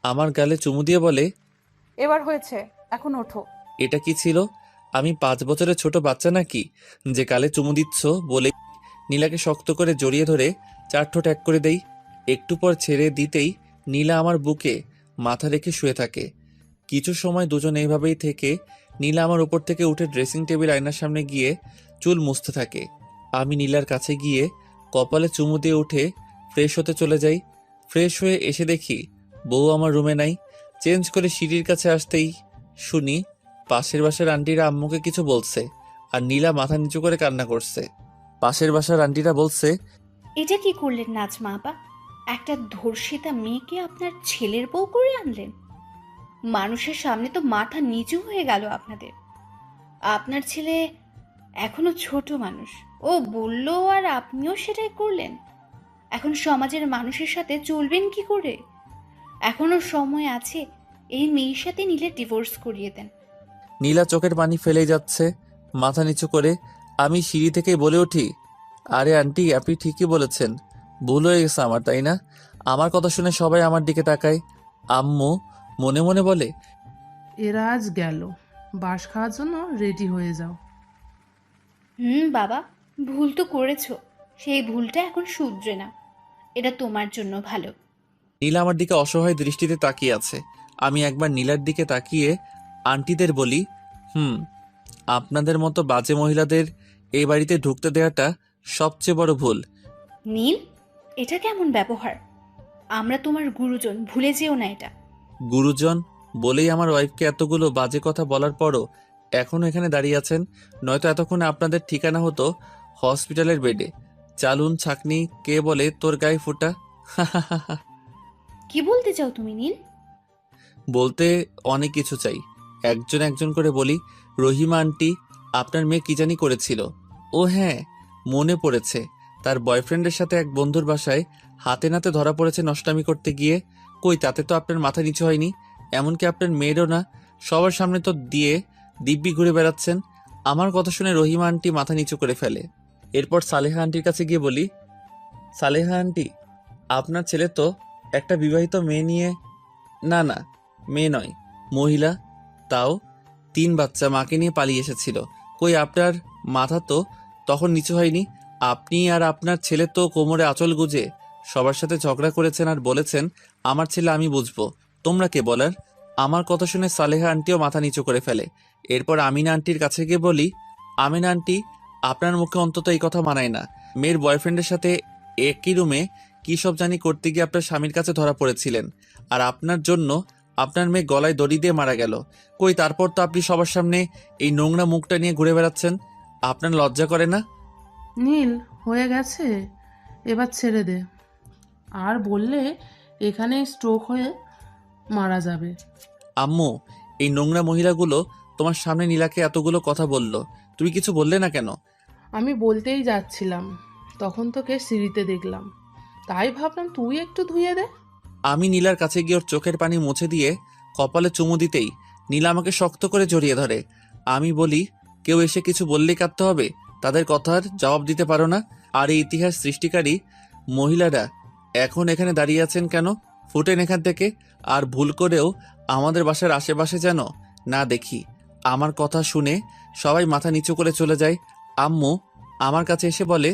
আমার গালে চুমু দিয়ে বলে, এবার হয়েছে, এখন ওঠো। এটা কি ছিল? আমি 5 বছরের ছোট বাচ্চা নাকি যে গালে চুমু দিচ্ছ? বলে নীলাকে শক্ত করে জড়িয়ে ধরে 4 ঠোঁট এক করে দেই। একটু পর ছেড়ে দিতেই নীলা আমার বুকে মাথা রেখে শুয়ে থাকে। কিছু সময় দুজন এইভাবেই থেকে নীলা আমার উপর থেকে উঠে ড্রেসিং টেবিল আয়নার সামনে গিয়ে চুল মুছতে থাকে। আমি নীলার কাছে গিয়ে কপালে চুমু দিয়ে উঠে ফ্রেশ হতে চলে যাই। ফ্রেশ হয়ে এসে দেখি বউ আমার রুমে নাই। চেঞ্জ করে সিঁড়ির কাছে আসতেই শুনি পাশের বাসার আন্টিরা আম্মুকে কিছু বলছে আর নীলা মাথা নিচু করে কান্না করছে। পাশের বাসার আন্টিরা বলছে, এটা কি করলেন নাজমা আপা? একটা ধর্ষিতা মেয়েকে আপনার ছেলের বউ করে আনলেন। মানুষের সামনে তো মাথা নিচু হয়ে গেল আপনাদের। আপনার ছেলে এখনো ছোট মানুষ, ও বলল আর আপনিও সেটাই করলেন। এখন সমাজের মানুষের সাথে চলবেন কি করে? এখনো সময় আছে, এই মেয়ের সাথে নিলে ডিভোর্স করিয়ে দেন। নীলা চোখের পানি ফেলেই যাচ্ছে মাথা নিচু করে। আমি সিঁড়ি থেকেই বলে উঠি, আরে আন্টি আপনি ঠিকই বলেছেন, ভুল হয়ে গেছে আমার, তাই না? আমার কথা শুনে সবাই আমার দিকে তাকায়। আম্মু মনে মনে বলে, এরা আজ গেল, বাঁশ খাওয়ার জন্য রেডি হয়ে যাও। বাবা, ভুল তো করেছো, সেই ভুলটা এখন শুধরে না। এটা তোমার জন্য ভালো। নীলা আমার দিকে অসহায় দৃষ্টিতে তাকিয়ে আছে। আমি একবার নীলার দিকে তাকিয়ে আন্টিদের বলি, আপনাদের মতো বাজে মহিলাদের এই বাড়িতে ঢুকতে দেওয়াটা সবচেয়ে বড় ভুল। নীল, এটা কেমন ব্যবহার? আমরা তোমার গুরুজন, ভুলে যেও না এটা। গুরুজন বলেই আমার ওয়াইফকে এতগুলো বাজে কথা বলার পরও এখনো এখানে দাঁড়িয়ে আছেন, নয়তো এতক্ষণে আপনাদের ঠিকানা হতো হসপিটালের বেডে। চালুন ছাকনি, কে বলে তোর গায়ে ফোঁটা? কি বলতে চাও তুমি নীল? বলতে অনেক কিছু চাই, একজন একজন করে বলি। রহিমা আন্টি, আপনার মেয়ে কি জানি করেছিল। ও হ্যাঁ, মনে পড়েছে, তার বয়ফ্রেন্ডের সাথে এক বন্ধুর বাসায় হাতে নাতে ধরা পড়েছে নষ্টামি করতে গিয়ে। কই, তাতে তো আপনার মাথা নিচু হয়নি, এমনকি আপনার মেয়েরও না। সবার সামনে তো দিয়ে দিব্যি ঘুরে বেড়াচ্ছেন। আমার কথা শুনে রহিমা আন্টি মাথা নিচু করে ফেলে। এরপর সালেহা আন্টির কাছে গিয়ে বলি, সালেহা আন্টি, আপনার ছেলে তো একটা বিবাহিত মেয়ে নিয়ে, না না, মেয়ে নয়, মহিলা, তাও 3 বাচ্চা মাকে নিয়ে পালিয়ে এসেছিল। কই আপনার মাথা তো তখন নিচু হয়নি? আপনি আর আপনার ছেলে তো কোমরে আঁচল গুজে সবার সাথে ঝগড়া করেছেন আর বলেছেন আমার ছেলে আমি বুঝবো, তোমরা কে বলার? আমার কথা শুনে সালেহা আন্টিও মাথা নিচু করে ফেলে। এরপর আমিনা আন্টির কাছে গিয়ে বলি, আমিনা আন্টি, আপনার মুখে অন্তত এই কথা মানায় না। মেয়ের বয়ফ্রেন্ডের সাথে একই রুমে কী সব জানি করতে গিয়ে আপনার স্বামীর কাছে ধরা পড়েছিলেন, আর আপনার জন্য আপনার মেয়ে গলায় দড়ি দিয়ে মারা গেল। কই তারপর তো আপনি সবার সামনে এই নোংরা মুখটা নিয়ে ঘুরে বেড়াচ্ছেন। আপনার লজ্জা করে না? নীল, হয়ে গেছে, এবার ছেড়ে দে। আর বললে এখানে স্ট্রোক হয়ে মারা যাবে। আম্মু, এই নোংরা মহিলাগুলো তোমার সামনে নীলাকে এতগুলো কথা বলল, তুমি কিছু বললে না কেন? আমি বলতেই যাচ্ছিলাম, তখন তোকে সিঁড়িতে দেখলাম, তাই ভাবলাম তুই একটু ধুয়ে দে। আমি নীলার কাছে গিয়ে ওর চোখের পানি মুছে দিয়ে কপালে চুমু দিতেই নীলা আমাকে শক্ত করে জড়িয়ে ধরে। আমি বলি, কেউ এসে কিছু বললেই কাঁদতে হবে? তাদের কথার জবাব দিতে পারো না? আর এই ইতিহাস সৃষ্টিকারী মহিলারা এখন এখানে দাঁড়িয়ে আছেন কেন? ফুটেন এখান থেকে, আর ভুল করেও আমাদের বাসার আশেপাশে যেন না দেখি। আমার কথা শুনে সবাই মাথা নিচু করে চলে যায়। আম্মু আমার কাছে এসে বলে,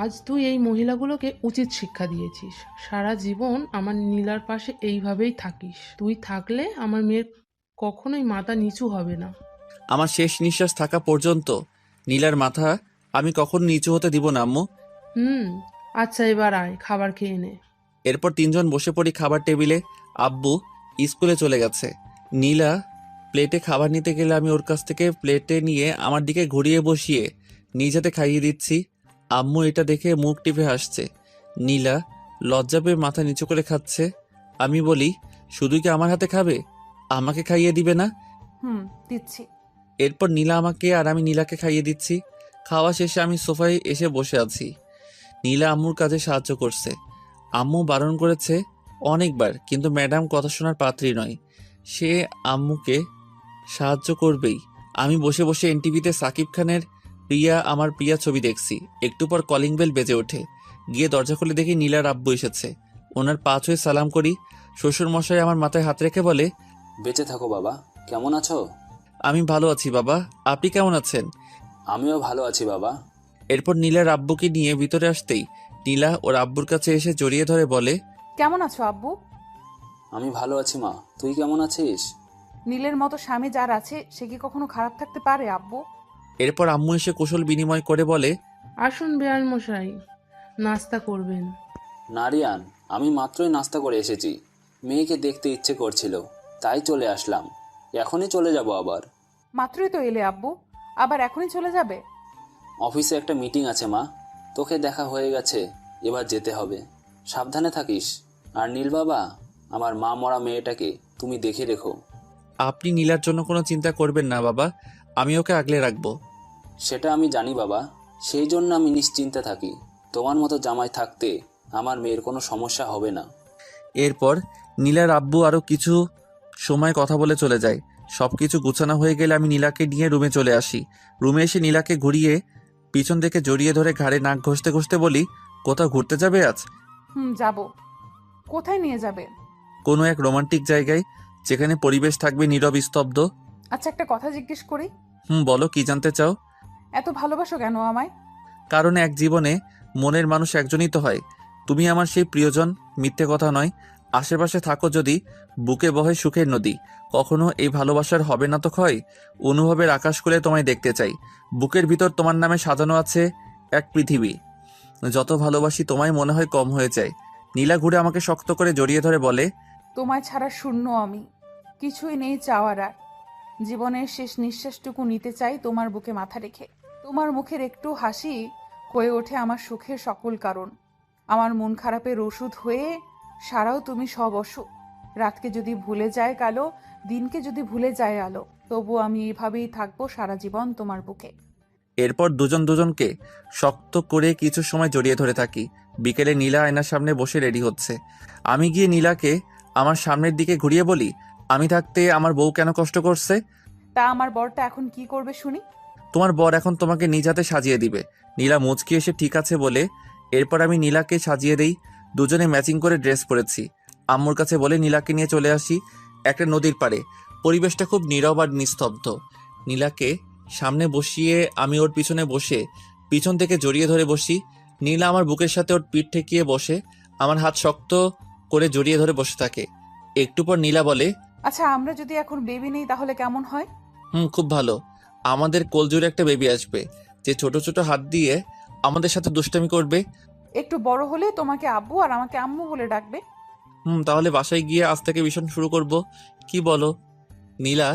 আজ তুই এই মহিলাগুলোকে উচিত শিক্ষা দিয়েছিস। সারা জীবন আমার নীলার পাশে এইভাবেই থাকিস। তুই থাকলে আমার মেয়ের কখনোই মাথা নিচু হবে না। আমার শেষ নিঃশ্বাস থাকা পর্যন্ত নীলার মাথা আমি কখনো নিচু হতে দিব না আম্মু। আচ্ছা, এবার আয়, খাবার খেয়ে নে। এরপর 3 জন বসে পড়ি খাবার টেবিলে। আব্বু স্কুলে চলে গেছে। নীলা প্লেটে খাবার নিতে গেলে আমি ওর কাছ থেকে প্লেটে নিয়ে আমার দিকে ঘুরিয়ে বসিয়ে নিজ হাতে খাইয়ে দিচ্ছি। আম্মু এটা দেখে মুখ টিপে হাসছে। নীলা লজ্জা পেয়ে মাথা নিচু করে খাচ্ছে। আমি বলি, শুধু কি আমার হাতে খাবে? আমাকে খাইয়ে দিবে না? দিচ্ছি। এরপর নীলা আমাকে আর আমি নীলাকে খাইয়ে দিচ্ছি। খাওয়া শেষে আমি সোফায় এসে বসে আছি। নীলা আম্মুর কাজে সাহায্য করছে। আম্মু বারণ করেছে অনেকবার, কিন্তু ম্যাডাম কথা শোনার পাত্রী নয়, সে আম্মুকে সাহায্য করবেই। আমি বসে বসে এনটিভিতে সাকিব খানের প্রিয়া আমার প্রিয়া ছবি দেখছি। একটু পর কলিং বেল বেজে ওঠে। গিয়ে দরজা খুলে দেখি নীলার আব্বু এসেছে। ওনার পা ছুঁয়ে সালাম করি। শ্বশুর মশাই আমার মাথায় হাত রেখে বলে, বেঁচে থাকো বাবা, কেমন আছো? আমি ভালো আছি বাবা, আপনি কেমন আছেন? আমিও ভালো আছি বাবা। এরপর নীলার আব্বুকে নিয়ে ভিতরে আসতেই নীলা ওর আব্বুর কাছে এসে জড়িয়ে ধরে বলে, কেমন আছো আব্বু? আমি ভালো আছি মা, তুই কেমন আছিস? নীলের মতো স্বামী যার আছে সে কি কখনো খারাপ থাকতে পারে আব্বু? এরপর আম্মু এসে কুশল বিনিময় করে বলে, আসুন বেয়ান মশাই, নাস্তা করবেন? নারিয়ান, আমি মাত্রই নাস্তা করে এসেছি। মেয়েকে দেখতে ইচ্ছে করছিল, তাই চলে আসলাম। এখনই চলে যাব আবার। মাত্রই তো এলে আব্বু, আবার এখনই চলে যাবে? অফিসে একটা মিটিং আছে মা, তোকে দেখা হয়ে গেছে, এবার যেতে হবে। সাবধানে থাকিস। আর নীল বাবা, আমার মা মরা মেয়েটাকে তুমি দেখে রেখো। আপনি নীলার জন্য কোনো চিন্তা করবেন না বাবা, আমি ওকে আগলে রাখবো। সেটা আমি জানি বাবা, সেই জন্য আমি নিশ্চিন্তে থাকি। তোমার মতো জামাই থাকতে আমার মেয়ের কোনো সমস্যা হবে না। এরপর নীলার আব্বু আরও কিছু সময় কথা বলে চলে যায়। সবকিছু গুছানো হয়ে গেলে আমি নীলাকে নিয়ে রুমে চলে আসি। রুমে এসে নীলাকে ঘুরিয়ে পিছন থেকে জড়িয়ে ধরে ঘাড়ে নাক ঘষতে ঘষতে বলি, কোথাও ঘুরতে যাবে আজ? যাব। কোথায় নিয়ে যাবে? কোনো এক রোমান্টিক জায়গায়, যেখানে পরিবেশ থাকবে নীরব স্তব্ধ। আচ্ছা, একটা কথা জিজ্ঞেস করি। বলো, কি জানতে চাও? এত ভালোবাসো কেন আমায়? কারণ এক জীবনে মনের মানুষ একজনই তো হয়। তুমি আমার সেই প্রিয়জন, মিথ্যে কথা নয়। আশেপাশে থাকো যদি, বুকে বহে সুখের নদী। কখনো এই ভালোবাসার হবে না তো ক্ষয়। অনুভবের আকাশ খুলে তোমায় দেখতে চাই। বুকের ভিতর তোমার নামে সাজানো আছে এক পৃথিবী। যত ভালোবাসি তোমায় মনে হয় কম হয়ে যায়। নীলা ঘুরে আমাকে শক্ত করে জড়িয়ে ধরে বলে, তোমায় ছাড়া শূন্য আমি, কিছুই নেই চাওয়ার আর। জীবনের শেষ নিঃশ্বাসটুকু নিতে চাই তোমার বুকে মাথা রেখে। তোমার মুখের একটু হাসি হয়ে ওঠে আমার সুখের সকল কারণ। আমার মন খারাপের ওষুধ হয়ে সারাও তুমি সব অসুখ। রাতকে যদি ভুলে যায় কালো, দিনকে যদি ভুলে যায় আলো, তবু আমি এইভাবেই থাকবো সারা জীবন তোমার বুকে। এরপর দুজন দুজনকে শক্ত করে কিছু সময় জড়িয়ে ধরে থাকি। বিকেলে নীলা আয়নার সামনে বসে রেডি হচ্ছে। আমি গিয়ে নীলাকে আমার সামনের দিকে ঘুরিয়ে বলি, আমি থাকতে আমার বউ কেন কষ্ট করছে? তা আমার বরটা এখন কি করবে শুনি? তোমার বর এখন তোমাকে নিজ হাতে সাজিয়ে দিবে। নীলা মুচকি এসে ঠিক আছে বলে এরপর আমি নীলাকে সাজিয়ে দেই। দুজনে ম্যাচিং করে ড্রেস পরেছি। আম্মুর কাছে বলে নীলাকে নিয়ে চলে আসি একটা নদীর পাড়ে। পরিবেশটা খুব নীরব আর নিস্তব্ধ। নীলাকে সামনে বসিয়ে আমি ওর পিছনে বসে পিছন থেকে জড়িয়ে ধরে বসি। নীলা আমার বুকের সাথে ওর পিঠ ঠেকিয়ে বসে আমার হাত শক্ত করে জড়িয়ে ধরে বসে থাকে। একটু পর নীলা বলে, আচ্ছা, আমরা যদি এখন বেবি নেই তাহলে কেমন হয়? খুব ভালো। আমাদের কোলজুড়ে একটা বেবি আসবে যে ছোট ছোট হাত দিয়ে আমাদের সাথে দুষ্টামি করবে। একটু বড় হলে তোমাকে আব্বু আর আমাকে আম্মু বলে ডাকবে। তাহলে বাসায় গিয়ে আজ থেকে ভীষণ শুরু করব, কি বলো? নীলা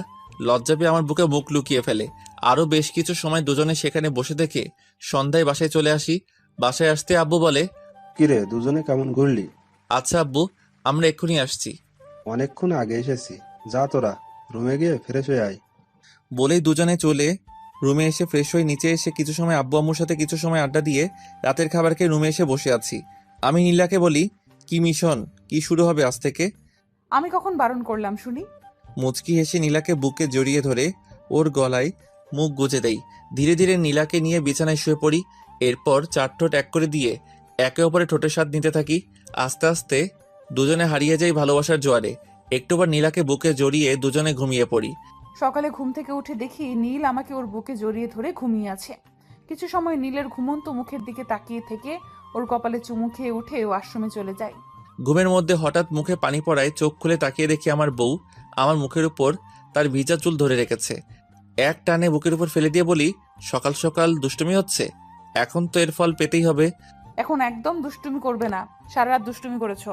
লজ্জা পেয়ে আমার বুকে মুখ লুকিয়ে ফেলে। আরো বেশ কিছু সময় দুজনে সেখানে বসে থেকে সন্ধ্যায় বাসায় চলে আসি। বাসায় আসতে আব্বু বলে, কিরে দুজনে কেমন ঘুরলি? আচ্ছা আব্বু, আমরা এক্ষুনি আসছি। অনেকক্ষণ আগে এসেছি, যা তোরা রুমে গিয়ে ফ্রেশ হয়ে আয়। বলেই দুজনে চলে রুমে এসে ফ্রেশ হয়ে নিচে এসে কিছু সময় আব্বু আম্মুর সাথে কিছু সময় আড্ডা দিয়ে রাতের খাবার খেয়ে রুমে এসে বসে আছি। আমি নীলাকে বলি, কি মিশন, কি শুরু হবে আজ থেকে? আমি কখন বারণ করলাম শুনি? মুচকি হেসে নীলাকে বুকে জড়িয়ে ধরে ওর গলায় মুখ গুজে দেই। ধীরে ধীরে নীলাকে নিয়ে বিছানায় শুয়ে পড়ি। এরপর চার ঠোঁট এক করে দিয়ে একে অপরে ঠোঁটের স্বাদ নিতে থাকি। আস্তে আস্তে দুজনে হারিয়ে যাই ভালোবাসার জোয়ারে। একটুবার নীলাকে বুকে জড়িয়ে দুজনে ঘুমিয়ে পড়ি। সকালে ঘুম থেকে উঠে দেখি নীল আমাকে ওর বুকে জড়িয়ে ধরে ঘুমিয়ে আছে। কিছু সময় নীলের ঘুমন্ত মুখের দিকে তাকিয়ে থেকে ওর কপালে চুমু খেয়ে উঠে ওয়াশরুমে চলে যায়। ঘুমের মধ্যে হঠাৎ মুখে পানি পড়ায় চোখ খুলে তাকিয়ে দেখি আমার বউ আমার মুখের উপর তার ভিজা চুল ধরে রেখেছে। এক টানে বুকের উপর ফেলে দিয়ে বলি, সকাল সকাল দুষ্টুমি হচ্ছে? এখন তো এর ফল পেতেই হবে। এখন একদম দুষ্টুমি করবে না, সারা রাত দুষ্টুমি করেছো।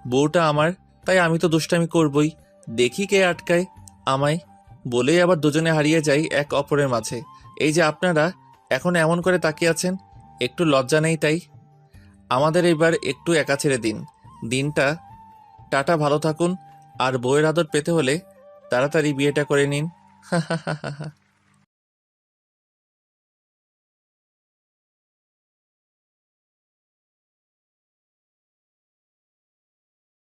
বউটা আমার, তাই আমি তো দুষ্টামি করবই, দেখি কে আটকায় আমায়। বলেই আবার দুজনে হারিয়ে যাই এক অপরের মাঝে। এই যে আপনারা এখন এমন করে তাকিয়ে আছেন, একটু লজ্জা নেই তাই? আমাদের এবার একটু একা ছেড়ে দিন। দিনটা টাটা, ভালো থাকুন। আর বউয়ের আদর পেতে হলে তাড়াতাড়ি বিয়েটা করে নিন।